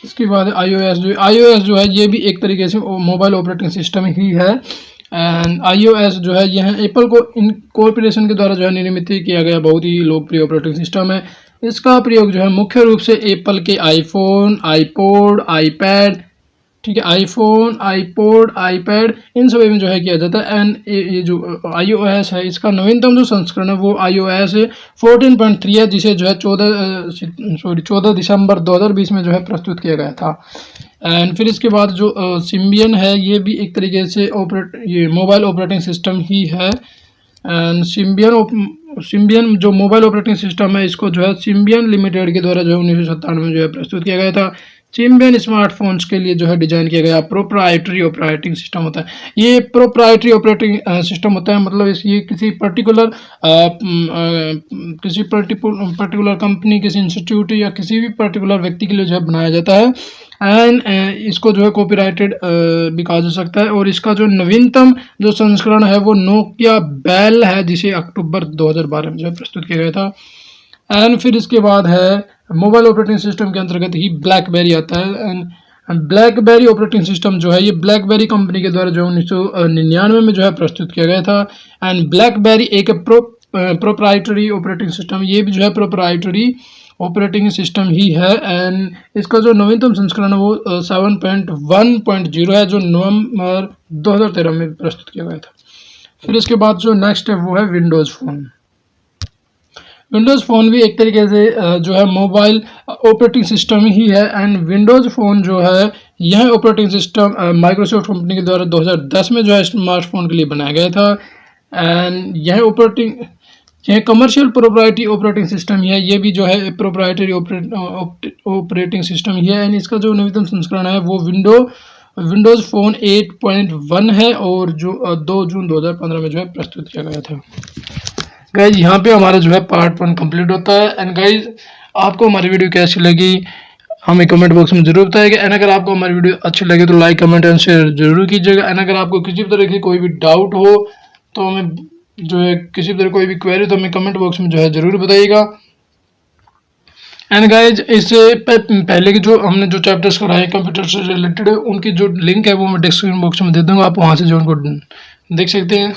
इसके बाद iOS जो है ये भी एक तरीके से मोबाइल ऑपरेटिंग सिस्टम ही है। एंड iOS जो है यह एप्पल को कॉर्पोरेशन के द्वारा जो है निर्मित किया गया बहुत ही लोकप्रिय ऑपरेटिंग सिस्टम है। इसका प्रयोग जो है मुख्य रूप से एप्पल के आईफोन, आईपॉड, आईपैड, ठीक है, आईफोन, आईपॉड, आईपैड इन सभी में जो है किया जाता है। एंड ये जो iOS है इसका नवीनतम जो संस्करण है वो iOS 14.3 है, जिसे जो है 14 दिसंबर 2020 में जो है प्रस्तुत किया गया था। एंड फिर इसके बाद जो सिम्बियन है ये भी एक तरीके से ये मोबाइल ऑपरेटिंग सिस्टम ही है। एंड सिम्बियन जो मोबाइल ऑपरेटिंग सिस्टम है इसको जो है सिम्बियन लिमिटेड के द्वारा जो है 1997 में जो है प्रस्तुत किया गया था। सिम्बियन स्मार्टफोन्स के लिए जो है डिजाइन किया गया प्रोप्राइटरी ऑपरेटिंग सिस्टम होता है। ये प्रोप्राइटरी ऑपरेटिंग सिस्टम होता है, मतलब ये किसी पर्टिकुलर कंपनी, किसी इंस्टीट्यूट या किसी भी पर्टिकुलर व्यक्ति के लिए जो है बनाया जाता है। एंड इसको जो है कॉपीराइटेड भी कहा जा सकता है। और इसका जो नवीनतम जो संस्करण है वो नोकिया बेल है, जिसे अक्टूबर 2012 में जो है प्रस्तुत किया गया था। एंड फिर इसके बाद है मोबाइल ऑपरेटिंग सिस्टम के अंतर्गत ही ब्लैकबेरी आता है। एंड ब्लैकबेरी ऑपरेटिंग सिस्टम जो है ये ब्लैकबेरी कंपनी के द्वारा जो 1999 में जो है प्रस्तुत किया गया था। एंड ब्लैकबेरी एक प्रोप्राइटरी ऑपरेटिंग सिस्टम, ये भी जो है प्रोप्राइटरी ऑपरेटिंग सिस्टम ही है। एंड इसका जो नवीनतम संस्करण है वो 7.1.0 है, जो नवंबर 2013 में प्रस्तुत किया गया था। फिर इसके बाद जो नेक्स्ट है वो है विंडोज़ फ़ोन। विंडोज़ फ़ोन भी एक तरीके से जो है मोबाइल ऑपरेटिंग सिस्टम ही है। एंड विंडोज़ फ़ोन जो है यह ऑपरेटिंग सिस्टम माइक्रोसॉफ्ट कंपनी के द्वारा 2010 में जो है स्मार्टफोन के लिए बनाया गया था। एंड यह कमर्शियल प्रोप्राइटरी ऑपरेटिंग सिस्टम ही है। ये भी जो है प्रोप्राइटरी ऑपरेटिंग सिस्टम ही है। एंड इसका जो नवीनतम संस्करण है वो विंडोज़ फ़ोन 8.1 है और जो 2 जून 2015 में जो है प्रस्तुत किया गया था। गाइज यहाँ पे हमारा जो है पार्ट 1 कंप्लीट होता है। एंड गाइज आपको हमारी वीडियो कैसी लगी हमें कमेंट बॉक्स में जरूर बताइएगा। एंड अगर आपको हमारी वीडियो अच्छी लगे तो लाइक कमेंट एंड शेयर जरूर कीजिएगा। एंड अगर आपको किसी भी तरह की कोई भी डाउट हो तो हमें जो है किसी भी तरह कोई भी क्वेरी तो हमें कमेंट बॉक्स में जो है ज़रूर बताइएगा। एंड गाइज इससे पहले की जो हमने जो चैप्टर्स कराए कंप्यूटर से रिलेटेड उनकी जो लिंक है वो मैं डिस्क्रिप्शन बॉक्स में दे दूँगा, आप वहाँ से जो उनको देख सकते हैं।